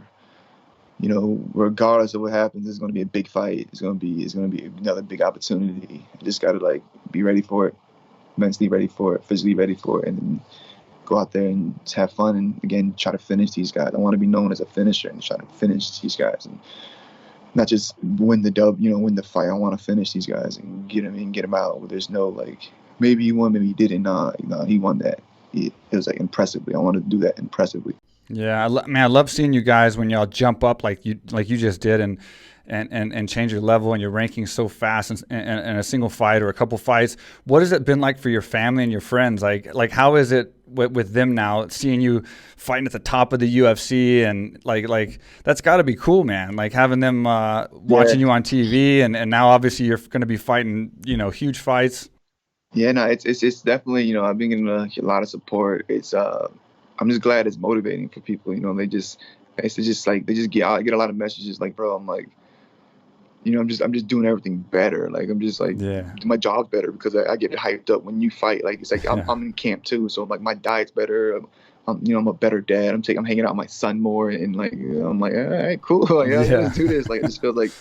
you know, regardless of what happens, it's going to be a big fight. It's going to be another big opportunity. I just got to, like, be ready for it, mentally ready for it, physically ready for it, and then go out there and just have fun and, again, try to finish these guys. I want to be known as a finisher and try to finish these guys and not just win the fight. I want to finish these guys and get them out. There's no, like, maybe he won, maybe he didn't. No, he won that. It was, like, impressively. I want to do that impressively. Yeah, I love seeing you guys when y'all jump up like you just did and change your level and your ranking so fast in a single fight or a couple fights. What has it been like for your family and your friends? Like how is it with them now, seeing you fighting at the top of the UFC, and like that's got to be cool, man. Like having them watching you on TV, and now obviously you're going to be fighting, you know, huge fights. Yeah, no, it's definitely, you know, I've been getting a lot of support. It's I'm just glad it's motivating for people. You know, I get a lot of messages like, bro, I'm like, you know, I'm just doing everything better. Like, I'm just like, my job's better because I get hyped up when you fight. Like, it's like I'm in camp too, so like my diet's better. You know, I'm a better dad. I'm hanging out with my son more, and like, you know, I'm like, all right, cool. Like, let's do this. Like, it just feels like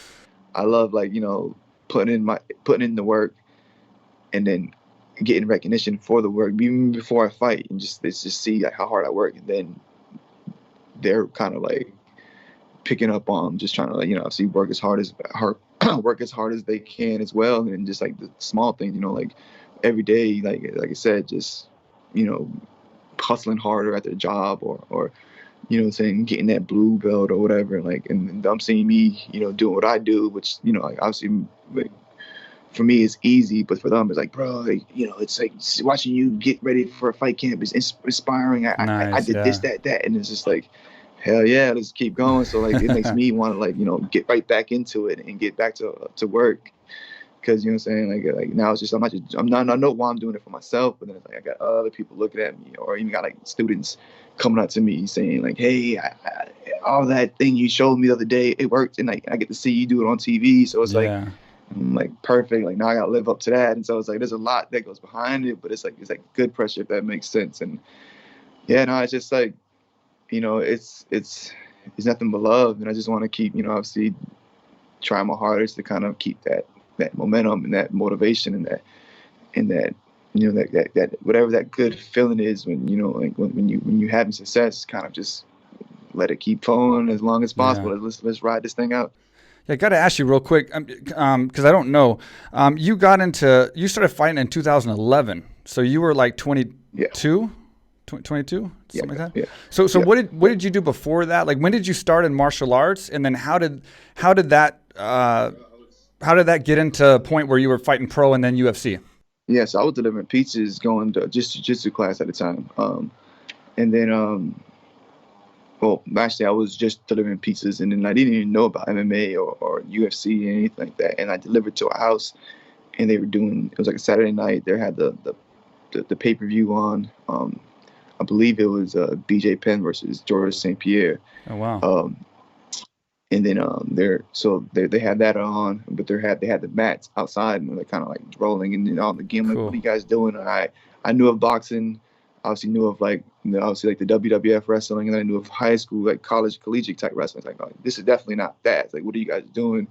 I love, like, you know, putting in the work, and then getting recognition for the work even before I fight, and just see, like, how hard I work, and then they're kind of like picking up on just trying to, like, you know, see work as hard as they can as well, and just like the small things, you know, like every day, like I said, just, you know, hustling harder at their job or you know, saying getting that blue belt or whatever. Like, and I'm seeing me, you know, doing what I do, which, you know, like obviously, like, for me it's easy, but for them it's like, bro, like, you know, it's like watching you get ready for a fight camp is inspiring. I Nice. did Yeah. this, that, and it's just like, hell yeah, let's keep going. So like, it makes me want to, like, you know, get right back into it and get back to work. Cause you know what I'm saying? Like now it's just, I know why I'm doing it for myself, but then it's like, I got other people looking at me, or even got like students coming up to me saying like, hey, all that thing you showed me the other day, it worked. And like, I get to see you do it on TV. So it's like, Yeah. I'm like, perfect. Like now I gotta live up to that. And so it's like, there's a lot that goes behind it, but it's like good pressure, if that makes sense. And yeah, no, it's just like, you know, it's nothing but love. And I just want to keep, you know, obviously try my hardest to kind of keep that momentum and that motivation and that you know, that whatever that good feeling is when, you know, like when you having success, kind of just let it keep flowing as long as possible. Yeah. Let's ride this thing out. Yeah, I got to ask you real quick, because I don't know. You started fighting in 2011, so you were like 22, Yeah. 22, Yeah, something like that. yeah. So Yeah. what did you do before that? Like, when did you start in martial arts, and then how did that get into a point where you were fighting pro and then UFC? Yeah, so I was delivering pizzas, going to just jiu-jitsu class at the time. And then, well, actually, I was just delivering pizzas, and then I didn't even know about MMA or UFC or anything like that. And I delivered to a house, and they were doing, it was like a Saturday night. They had the pay-per-view on. I believe it was BJ Penn versus Georges St. Pierre. Oh, wow. And then they had that on, but they had the mats outside, and they're kind of like rolling and on the game. Like, Cool. what are you guys doing? I knew of boxing, obviously knew of like, you know, obviously like the WWF wrestling, and I knew of high school, like college, collegiate type wrestling. It's like, oh, this is definitely not that. It's like, what are you guys doing?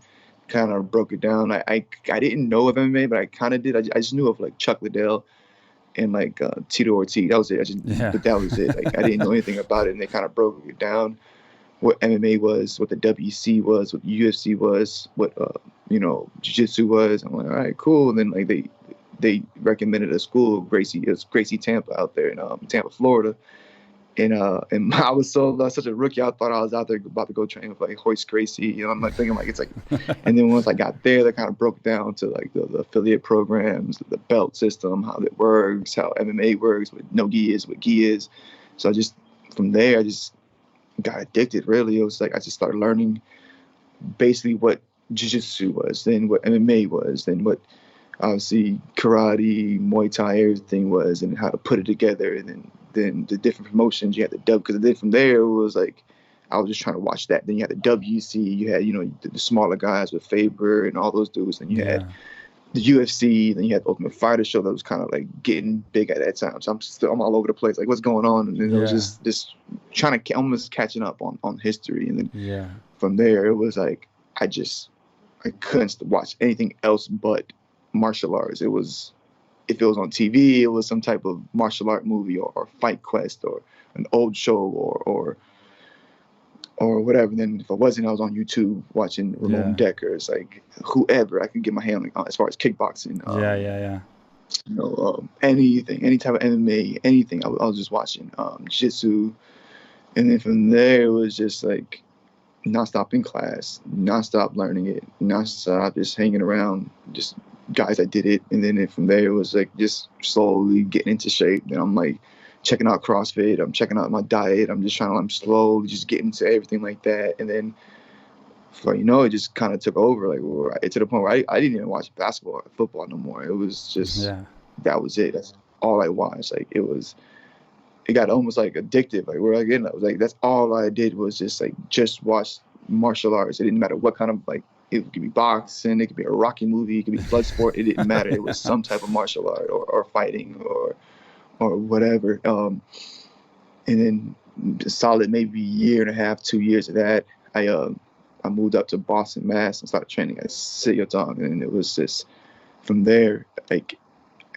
Kind of broke it down. I didn't know of MMA, but I kind of did. I just knew of like Chuck Liddell and like Tito Ortiz. That was it. But that was it. Like, I didn't know anything about it, and they kind of broke it down. What MMA was, what the WC was, what UFC was, what you know, jiu-jitsu was. I'm like, all right, cool. And then like they recommended a school, Gracie Tampa, out there in Tampa, Florida. And I was such a rookie. I thought I was out there about to go train with like Hoist Gracie. You know, I'm like thinking like it's like. And then once I got there, they kind of broke down to like the affiliate programs, the belt system, how it works, how MMA works, what no gi is, what gi is. So from there, I just got addicted. Really, it was like I just started learning basically what jiu-jitsu was, then what MMA was, then what obviously karate, Muay Thai, everything was, and how to put it together, and then the different promotions you had to dub, because then from there it was like I was just trying to watch that. Then you had the WC, you had, you know, the smaller guys with Faber and all those dudes, and you had the UFC, then you had the Ultimate Fighter show that was kind of like getting big at that time. So I'm all over the place, like what's going on, and then it was just trying to almost catching up on history. And then from there it was like I couldn't watch anything else but martial arts. It was, if it was on TV, it was some type of martial art movie or Fight Quest or an old show or whatever. And then if I wasn't, I was on YouTube watching Ramon Decker's, like whoever I could get my hand on as far as kickboxing. You know, anything, any type of MMA, anything. I was just watching jiu-jitsu. And then from there, it was just like nonstop in class, nonstop learning it, nonstop just hanging around, just guys that did it. And then from there, it was like just slowly getting into shape. And I'm like checking out CrossFit, I'm checking out my diet, I'm slowly just getting into everything like that. And then, you know, it just kind of took over, like to the point where I didn't even watch basketball or football no more. It was just, that was it. That's all I watched. Like it got almost like addictive. Like where again, I was like, that's all I did was just watch martial arts. It didn't matter what kind of, like, it could be boxing, it could be a Rocky movie, it could be blood sport. It didn't matter. It was some type of martial art or fighting or whatever. And then a solid maybe year and a half, 2 years of that, I moved up to Boston, Mass, and started training at City of Tongue. And it was just from there, like,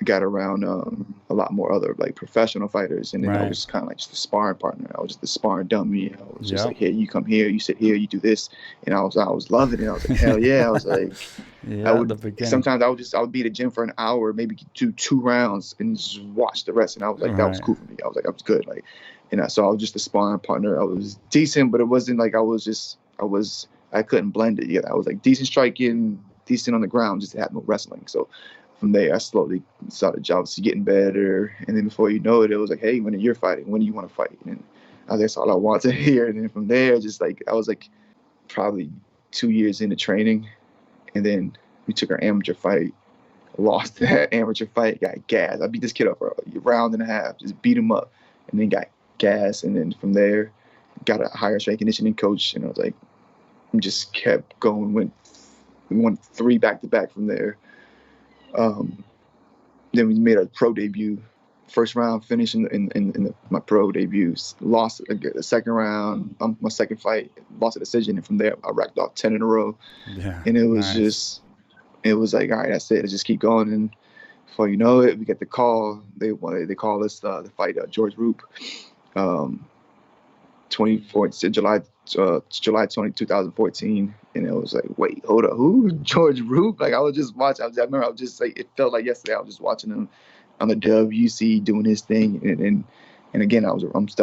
I got around a lot more other like professional fighters, and then I was kind of like just a sparring partner. I was just the sparring dummy. I was just like, hey, you come here, you sit here, you do this, and I was loving it. I was like, hell yeah! I was like, Yeah, the beginning. Sometimes I would be at the gym for an hour, maybe do 2 rounds and just watch the rest. And I was like, that was cool for me. I was like, that was good. Like, so I was just a sparring partner. I was decent, but it wasn't like I couldn't blend it yet. I was like decent striking, decent on the ground, just had no wrestling. So from there, I slowly started obviously getting better. And then before you know it, it was like, hey, when you're fighting, when do you want to fight? And that's all I wanted to hear. And then from there, just like, I was like probably 2 years into training. And then we took our amateur fight, lost that amateur fight, got gassed. I beat this kid up for a round and a half, just beat him up, and then got gassed. And then from there, got a higher strength conditioning coach. And I was like, just kept going, we won 3 back-to-back from there. Then we made our pro debut. First round finish in my pro debuts. Lost the second round. My second fight, lost a decision, and from there I racked off 10 in a row. Yeah, and it was it was like, all right, that's it. Let's just keep going. And before you know it, we get the call. They call us to fight George Roop, 2014 July 2014, and it was like, wait, hold up, who? George Roop? Like, I was just watching. I remember I was just like, it felt like yesterday I was just watching him on the WC doing his thing, and again, I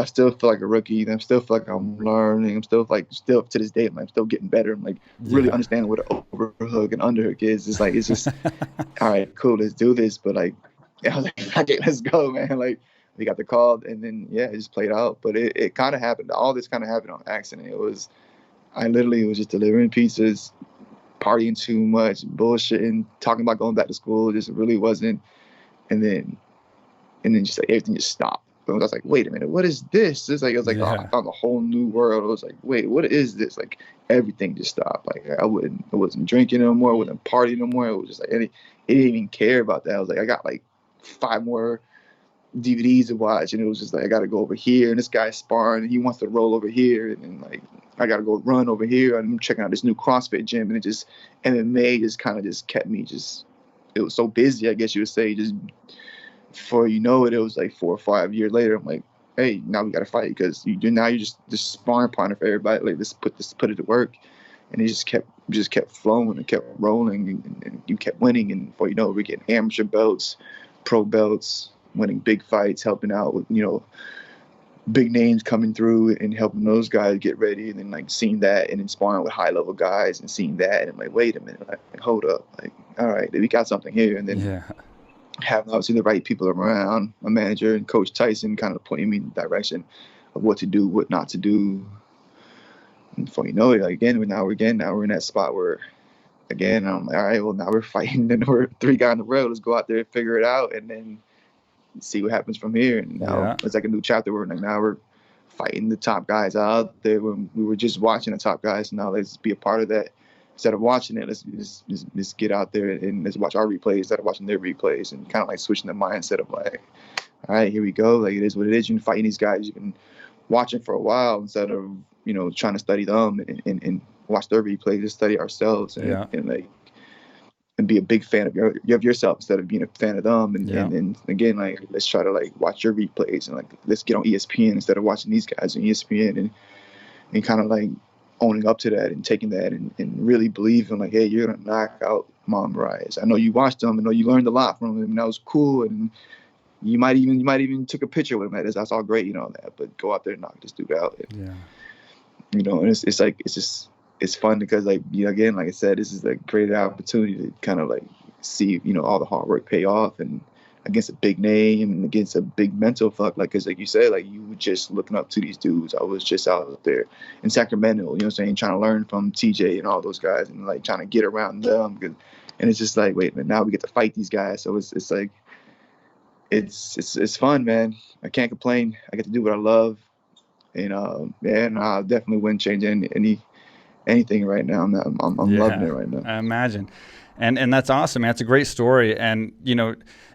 still feel like a rookie. And I still feel like I'm learning. I'm still to this day, I'm still getting better. I'm like really understanding what an overhook and underhook is. It's just all right, cool, let's do this. But like, I was like, okay, let's go, man. Like, we got the call, and then it just played out. But it kind of happened. All this kind of happened on accident. I literally was just delivering pizzas, partying too much, bullshitting, talking about going back to school. It just really wasn't. And then just like everything just stopped. I was like, wait a minute, what is this? It was like oh, I found a whole new world. I was like, wait, what is this? Like, everything just stopped. Like, I wasn't drinking no more, I wasn't partying no more. It was just like, it didn't even care about that. I was like, I got like 5 more DVDs to watch, and it was just like, I got to go over here, and this guy's sparring, and he wants to roll over here, and like, I got to go run over here. I'm checking out this new CrossFit gym, and it just, MMA just kind of just kept me it was so busy, I guess you would say. Just before you know it, it was like 4 or 5 years later. I'm like, hey, now we got to fight, because you're just this sparring partner for everybody. Like, let's put it to work. And it just kept flowing and kept rolling, and you kept winning. And before you know it, we're getting amateur belts, pro belts, winning big fights, helping out with big names coming through and helping those guys get ready. And then like seeing that and inspiring with high level guys and seeing that, and I'm like, wait a minute, like, hold up, like, all right, we got something here. And then having obviously the right people around, my manager and Coach Tyson kind of pointing me in the direction of what to do, what not to do. And before you know it, like, now we're in that spot where, again, I'm like, all right, well, now we're fighting, and we're 3 guys in the road. Let's go out there and figure it out, and then see what happens from here. And now it's like a new chapter where like, now we're fighting the top guys out there. When we were just watching the top guys, now let's be a part of that. Instead of watching it, let's get out there and let's watch our replays instead of watching their replays, and kind of like switching the mindset of like, all right, here we go. Like, it is what it is. You've been fighting these guys. You've been watching for a while instead of, trying to study them and watch their replays, just study ourselves and be a big fan of yourself instead of being a fan of them. And again, like, let's try to like watch your replays, and like, let's get on ESPN instead of watching these guys on ESPN, and kind of like owning up to that and taking that and really believing like, hey, you're gonna knock out Marlon Moraes. I know you watched him. I know you learned a lot from him, and that was cool. And you might even took a picture with him. That's all great, that. But go out there and knock this dude out. And, and it's like, it's fun because, like, again, like I said, this is a great opportunity to kind of like see, all the hard work pay off, and against a big name and against a big mental fuck. Like, because like you said, like, you were just looking up to these dudes. I was just out there in Sacramento, you know what I'm saying, trying to learn from TJ and all those guys, and like trying to get around them. And it's just like, wait a minute, now we get to fight these guys. So it's like, it's fun, man. I can't complain. I get to do what I love. And I definitely wouldn't change anything right now. I'm loving it right now. I imagine. And that's awesome, man. It's a great story. And,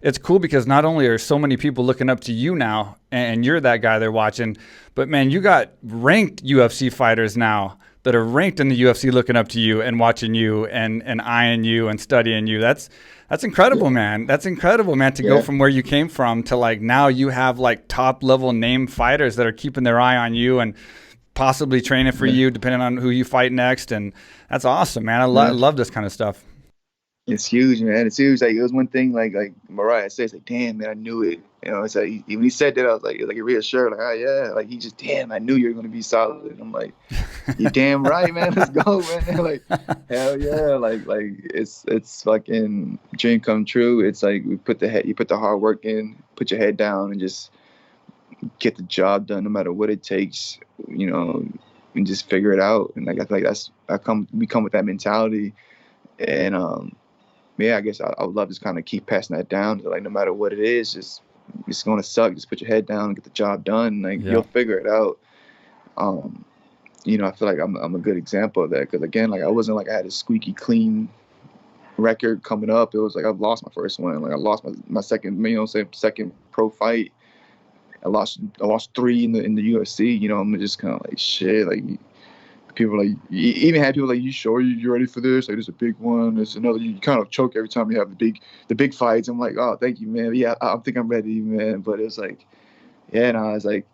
it's cool because not only are so many people looking up to you now, and you're that guy they're watching, but, man, you got ranked UFC fighters now that are ranked in the UFC looking up to you and watching you and eyeing you and studying you. That's incredible, man. That's incredible, man, to go from where you came from to, like, now you have, like, top-level name fighters that are keeping their eye on you and possibly training for you depending on who you fight next. And that's awesome, man. I love this kind of stuff. It's huge, man. It's huge. Like it was one thing, like Mariah says, like, damn, man, I knew it. You know, it's like when he said that, I was like, it reassured, like, oh yeah, like he just, damn, I knew you were gonna be solid. And I'm like, you damn right, man. Let's go, man. Like, hell yeah, like it's fucking dream come true. It's like you put the hard work in, put your head down, and just get the job done, no matter what it takes. You know, and just figure it out. And like I feel like we come with that mentality, and yeah, I guess I would love to kind of keep passing that down. To, like, no matter what it is, just it's gonna suck. Just put your head down and get the job done. Like you'll figure it out. You know, I feel like I'm a good example of that because again, like I wasn't like I had a squeaky clean record coming up. It was like I've lost my first one. Like I lost my second, second pro fight. I lost 3 in the UFC. You know, I'm just kind of like shit. Like people like even had people like, you sure you're ready for this? Like, there's a big one. There's another. You kind of choke every time you have the big fights. I'm like, oh, thank you, man. Yeah, I think I'm ready, man. But it's like, yeah, and I was like,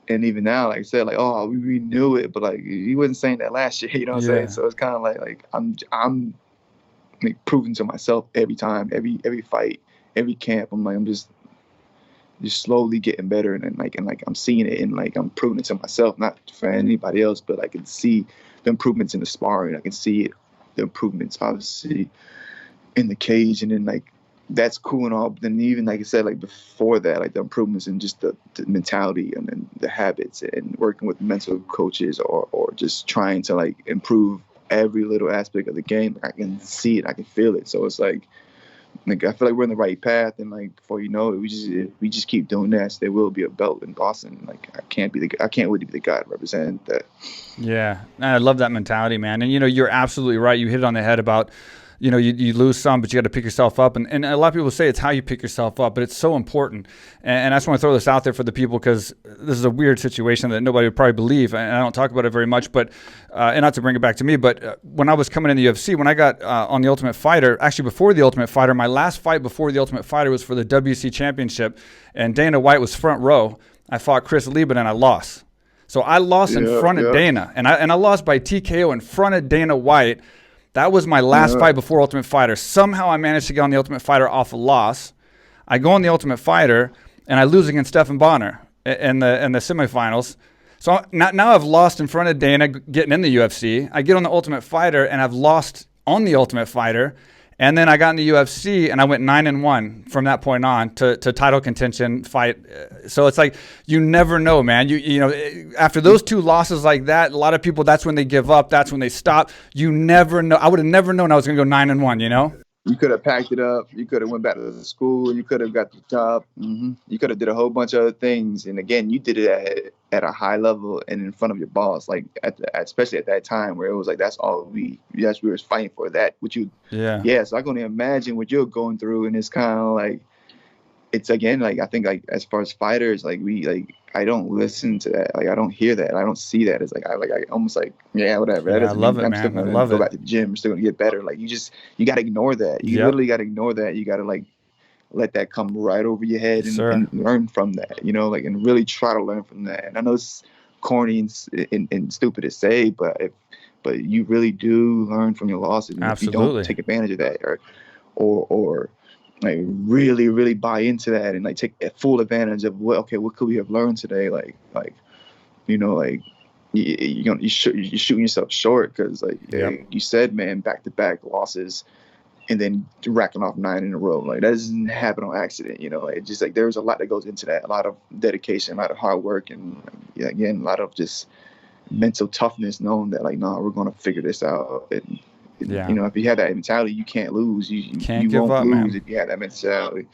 and even now, like I said, like, oh, we knew it, but like he wasn't saying that last year. You know what I'm saying? So it's kind of like I'm like proving to myself every time, every fight, every camp. I'm like, I'm just slowly getting better, and I'm seeing it, and like I'm proving it to myself, not for anybody else, but I can see the improvements in the sparring. I can see it, the improvements obviously in the cage, and then like that's cool and all. But then even like I said, like before that, like the improvements in just the mentality and then the habits and working with mental coaches or just trying to like improve every little aspect of the game. I can see it, I can feel it. So it's like I feel like we're in the right path, and like before you know it, we just keep doing that. So there will be a belt in Boston. Like I can't wait to be the guy to represent that. Yeah, I love that mentality, man. And you know, you're absolutely right. You hit it on the head about, you know, you lose some, but you got to pick yourself up. And a lot of people say it's how you pick yourself up, but it's so important. And I just want to throw this out there for the people because this is a weird situation that nobody would probably believe. And I don't talk about it very much, but and not to bring it back to me, but when I was coming in the UFC, when I got on the Ultimate Fighter, actually before the Ultimate Fighter, my last fight before the Ultimate Fighter was for the WC Championship, and Dana White was front row. I fought Chris Lieben and I lost. So I lost in front of Dana, and I lost by TKO in front of Dana White. That was my last fight before Ultimate Fighter. Somehow I managed to get on the Ultimate Fighter off a loss. I go on the Ultimate Fighter, and I lose against Stephan Bonner in the semifinals. So now I've lost in front of Dana getting in the UFC. I get on the Ultimate Fighter, and I've lost on the Ultimate Fighter. And then I got in the UFC, and I went 9-1 from that point on to title contention fight. So it's like you never know, man. You know, after those 2 losses like that, a lot of people, that's when they give up. That's when they stop. You never know. I would have never known I was going to go 9-1. You know. You could have packed it up. You could have went back to school. You could have got the job. You could have did a whole bunch of other things. And again, you did it at a high level and in front of your boss. Like especially at that time where it was like that's all we were fighting for. That what you So I can only imagine what you're going through. And it's kind of like it's again like I think like as far as fighters, like I don't listen to that. Like I don't hear that. I don't see that. It's like I almost like whatever. Yeah, I love it, man. Still gonna go back to the gym. I'm still gonna get better. Like you gotta ignore that. You literally gotta ignore that. You gotta like let that come right over your head and learn from that. You know, like and really try to learn from that. And I know it's corny and stupid to say, but you really do learn from your losses. And Absolutely. If you don't take advantage of that or like really, really buy into that and like take full advantage of what could we have learned today? Like you know, like you're shooting yourself short because like you said, man, back-to-back losses and then racking off 9 in a row. Like that doesn't happen on accident, you know. Like just like there's a lot that goes into that, a lot of dedication, a lot of hard work, and again, a lot of just mental toughness, knowing that like, we're gonna figure this out. And you know, if you have that mentality, you can't lose. You won't lose, man, if you have that mentality.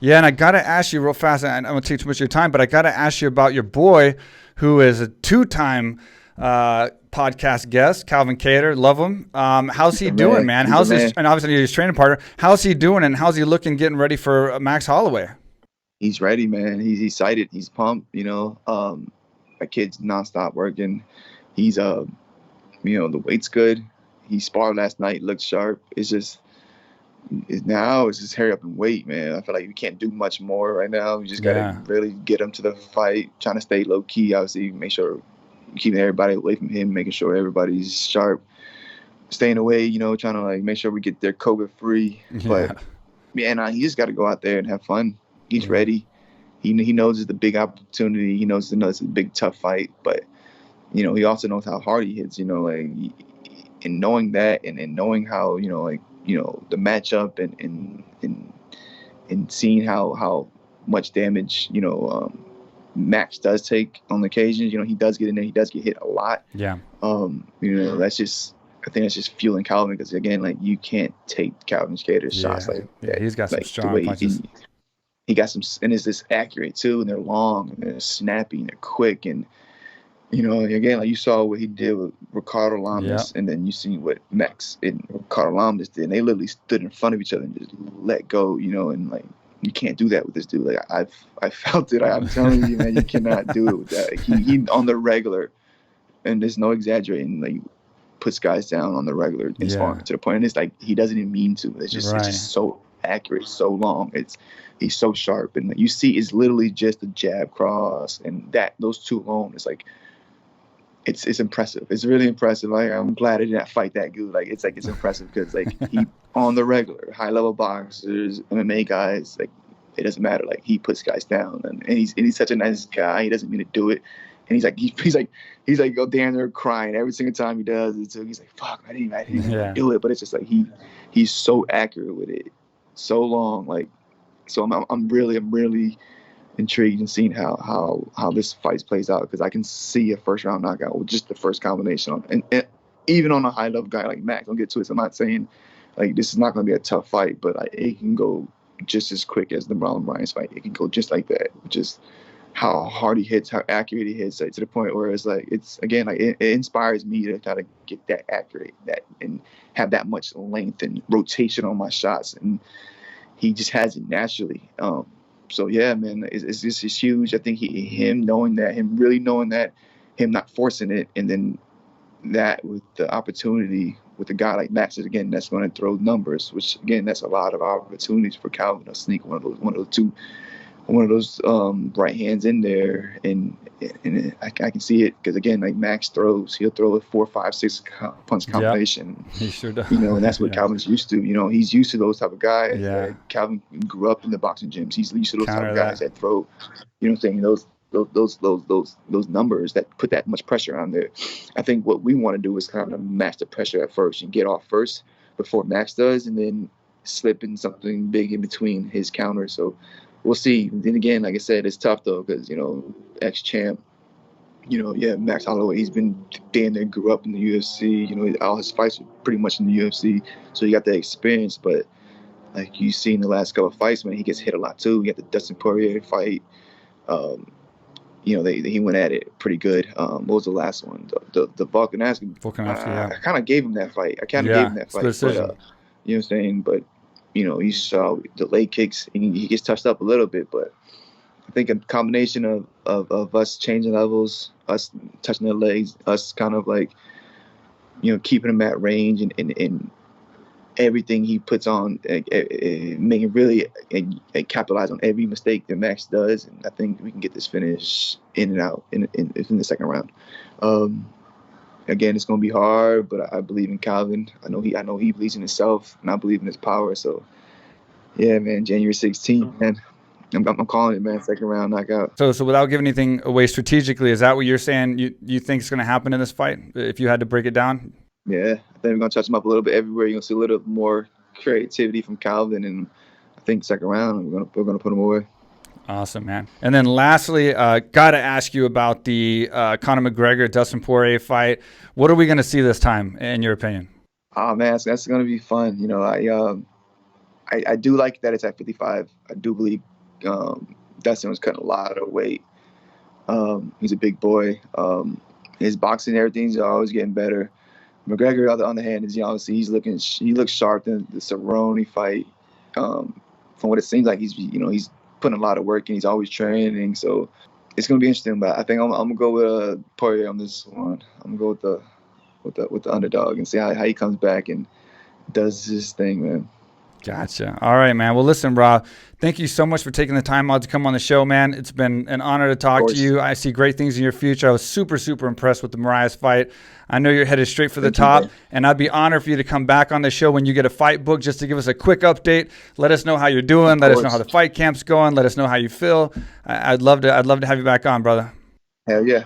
Yeah, and I got to ask you real fast, and I'm going to take too much of your time, but I got to ask you about your boy, who is a 2-time podcast guest, Calvin Kattar. Love him. How's he doing, man? How's his, and obviously his training partner. How's he doing, and how's he looking getting ready for Max Holloway? He's ready, man. He's excited. He's pumped, you know. My kid's nonstop working. He's, you know, the weight's good. He sparred last night, looked sharp. It's just hurry up and wait, man. I feel like we can't do much more right now. We just got to really get him to the fight, trying to stay low-key, obviously, make sure keeping everybody away from him, making sure everybody's sharp. staying away, you know, trying to like make sure we get there COVID free. Yeah. But man, he just got to go out there and have fun. He's Yeah. ready. He knows it's a big opportunity. He knows it's a big tough fight, but you know, he also knows how hard he hits. You know, like, and knowing that, and knowing how, you know, like, you know, the matchup, and seeing how much damage, you know, Max does take on occasions. You know, he does get in there. He does get hit a lot. Yeah. You know, I think that's just fueling Calvin, because again, like, you can't take Calvin Kattar's shots like that. Yeah, he's got some like, strong punches. He got some, and it's this accurate too, and they're long, and they're snappy, and they're quick, and you know, again, like you saw what he did with Ricardo Lamas, and then you see what Max and Ricardo Lamas did. And they literally stood in front of each other and just let go, you know, and like, you can't do that with this dude. Like, I felt it. I'm telling you, man, you cannot do it with that. Like, he on the regular, and there's no exaggerating, like, puts guys down on the regular in sparring, to the point, and it's like he doesn't even mean to. It's just it's just so accurate, so long. He's so sharp, and like, you see, it's literally just a jab cross, and those two alone is like, it's impressive. It's really impressive. Like, I'm glad I didn't fight that good. Like, it's impressive, because like, he on the regular, high level boxers, MMA guys, like, it doesn't matter. Like, he puts guys down, and he's such a nice guy. He doesn't mean to do it, and he's like go down there crying every single time he does it. So he's like, fuck, I didn't do it. But it's just like, he's so accurate with it, so long. Like, so I'm really intrigued in seeing how this fight plays out, because I can see a first round knockout with just the first combination and even on a high level guy like Max. Don't get to it. So I'm not saying like this is not going to be a tough fight, but like, it can go just as quick as the Marlon Moraes fight. It can go just like that, just how hard he hits, how accurate he hits, like, to the point where it's like, it's again, like, it inspires me to try to get that accurate, that, and have that much length and rotation on my shots, and he just has it naturally. So yeah, man, it's just huge. I think him really knowing that, him not forcing it, and then that with the opportunity with a guy like Max, again, that's going to throw numbers, which again, that's a lot of opportunities for Calvin to sneak one of those right hands in there, and I can see it, because again, like, Max he'll throw a 4, 5, 6 punch combination. Yep. He sure does. You know, and that's what Calvin's used to. You know, he's used to those type of guys. Yeah. Calvin grew up in the boxing gyms. He's used to those type of guys that throw, you know what I'm saying, those numbers that put that much pressure on there. I think what we want to do is kind of match the pressure at first and get off first before Max does, and then slip in something big in between his counter. So we'll see. Then again, like I said, it's tough though, because, you know, ex-champ, you know, Max Holloway, he's been damn near grew up in the UFC. You know, all his fights are pretty much in the UFC, so he got that experience. But like you see in the last couple of fights, man, he gets hit a lot too. You got the Dustin Poirier fight. You know, he went at it pretty good. What was the last one? The Volkanovski. I kind of gave him that fight. But, you know what I'm saying? But, you know, you saw the leg kicks, he gets touched up a little bit, but I think a combination of us changing levels, us touching their legs, us kind of like, you know, keeping him at range, and everything he puts on, making really capitalize on every mistake that Max does, and I think we can get this finish in and out in the second round. Again, it's going to be hard, but I believe in Calvin. I know he believes in himself, and I believe in his power. So, yeah, man, January 16th, man. I'm calling it, man. Second round knockout. So without giving anything away strategically, is that what you're saying you think is going to happen in this fight, if you had to break it down? Yeah, I think we're going to touch him up a little bit everywhere. You're going to see a little more creativity from Calvin, and I think second round we're going to put him away. Awesome, man. And then lastly, got to ask you about the Conor McGregor Dustin Poirier fight. What are we going to see this time, in your opinion? Oh man, that's going to be fun. You know, I do like that it's at 55. I do believe Dustin was cutting a lot of weight. He's a big boy. His boxing and everything's always getting better. McGregor, on the other hand, is obviously he looks sharp in the Cerrone fight. From what it seems like, he's putting a lot of work and he's always training. So it's gonna be interesting. But I think I'm gonna go with Poirier on this one. I'm gonna go with the underdog and see how he comes back and does his thing, man. Gotcha. All right, man. Well, listen, Rob, thank you so much for taking the time out to come on the show, man. It's been an honor to talk to you. I see great things in your future. I was super, super impressed with the Moraes fight. I know you're headed straight for the top, and I'd be honored for you to come back on the show when you get a fight book just to give us a quick update. Let us know how you're doing. Let us know how the fight camp's going. Let us know how you feel. I'd love to have you back on, brother. Hell yeah.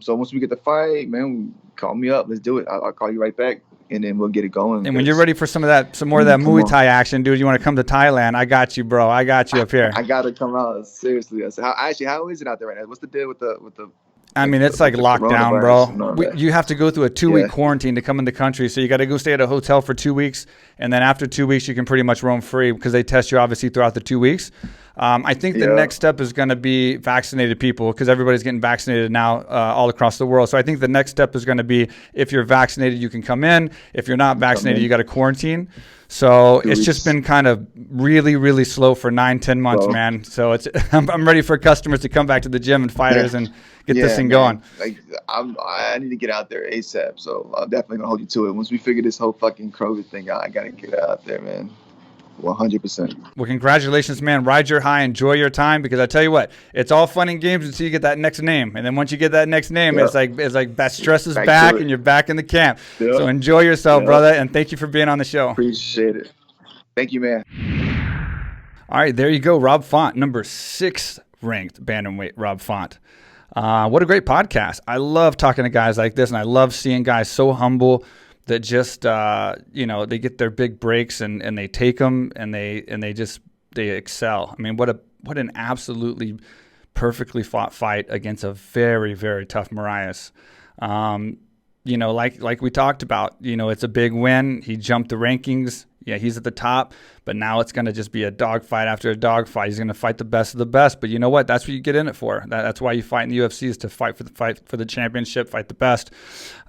So once we get the fight, man, call me up. Let's do it. I'll call you right back. And then we'll get it going. And when you're ready for some more of that Muay Thai action, dude, you want to come to Thailand? I got you, bro. I got you up here. I gotta come out seriously. So how is it out there right now? What's the deal with the? I mean, it's like lockdown, bro. You have to go through a 2-week quarantine to come in the country. So you got to go stay at a hotel for 2 weeks. And then after 2 weeks, you can pretty much roam free because they test you obviously throughout the 2 weeks. I think the next step is going to be vaccinated people because everybody's getting vaccinated now all across the world. So I think the next step is going to be if you're vaccinated, you can come in. If you're not vaccinated, you got to quarantine. So it's just been kind of really, really slow for 9-10 months, man. So I'm ready for customers to come back to the gym and fighters and get this thing going. Like I need to get out there ASAP. So I'm definitely gonna hold you to it. Once we figure this whole fucking COVID thing out, I gotta get out there, man. 100%. Well, congratulations, man. Ride your high. Enjoy your time because I tell you what, it's all fun and games until you get that next name. And then once you get that next name, it's like that stress is back and you're back in the camp. So enjoy yourself, brother. And thank you for being on the show. Appreciate it. Thank you, man. All right, there you go. Rob Font, number 6 ranked bantamweight Rob Font. What a great podcast. I love talking to guys like this, and I love seeing guys so humble that just they get their big breaks and they take them and they excel. I mean, what an absolutely perfectly fought fight against a very, very tough Moraes. Like we talked about, it's a big win. He jumped the rankings. Yeah, he's at the top, but now it's going to just be a dogfight after a dogfight. He's going to fight the best of the best. But you know what? That's what you get in it for. That's why you fight in the UFC, is to fight for the championship, fight the best.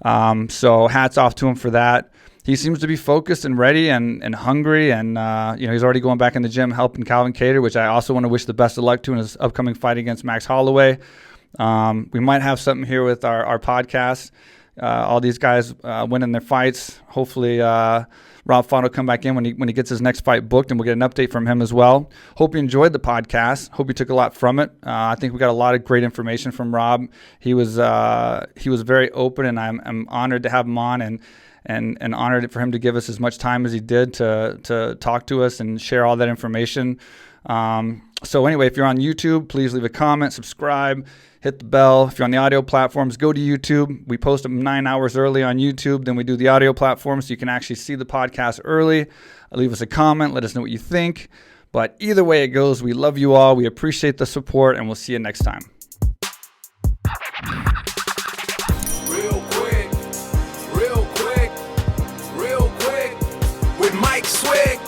So hats off to him for that. He seems to be focused and ready and hungry, and he's already going back in the gym helping Calvin Kattar, which I also want to wish the best of luck to in his upcoming fight against Max Holloway. We might have something here with our podcast. All these guys winning their fights. Hopefully Rob Font will come back in when he gets his next fight booked, and we'll get an update from him as well. Hope you enjoyed the podcast. Hope you took a lot from it. I think we got a lot of great information from Rob. He was very open, and I'm honored to have him on and honored for him to give us as much time as he did to talk to us and share all that information. So anyway, if you're on YouTube, please leave a comment, subscribe, hit the bell. If you're on the audio platforms, go to YouTube. We post them 9 hours early on YouTube. Then we do the audio platform so you can actually see the podcast early. Leave us a comment. Let us know what you think. But either way it goes, we love you all. We appreciate the support, and we'll see you next time. Real quick with Mike Swick.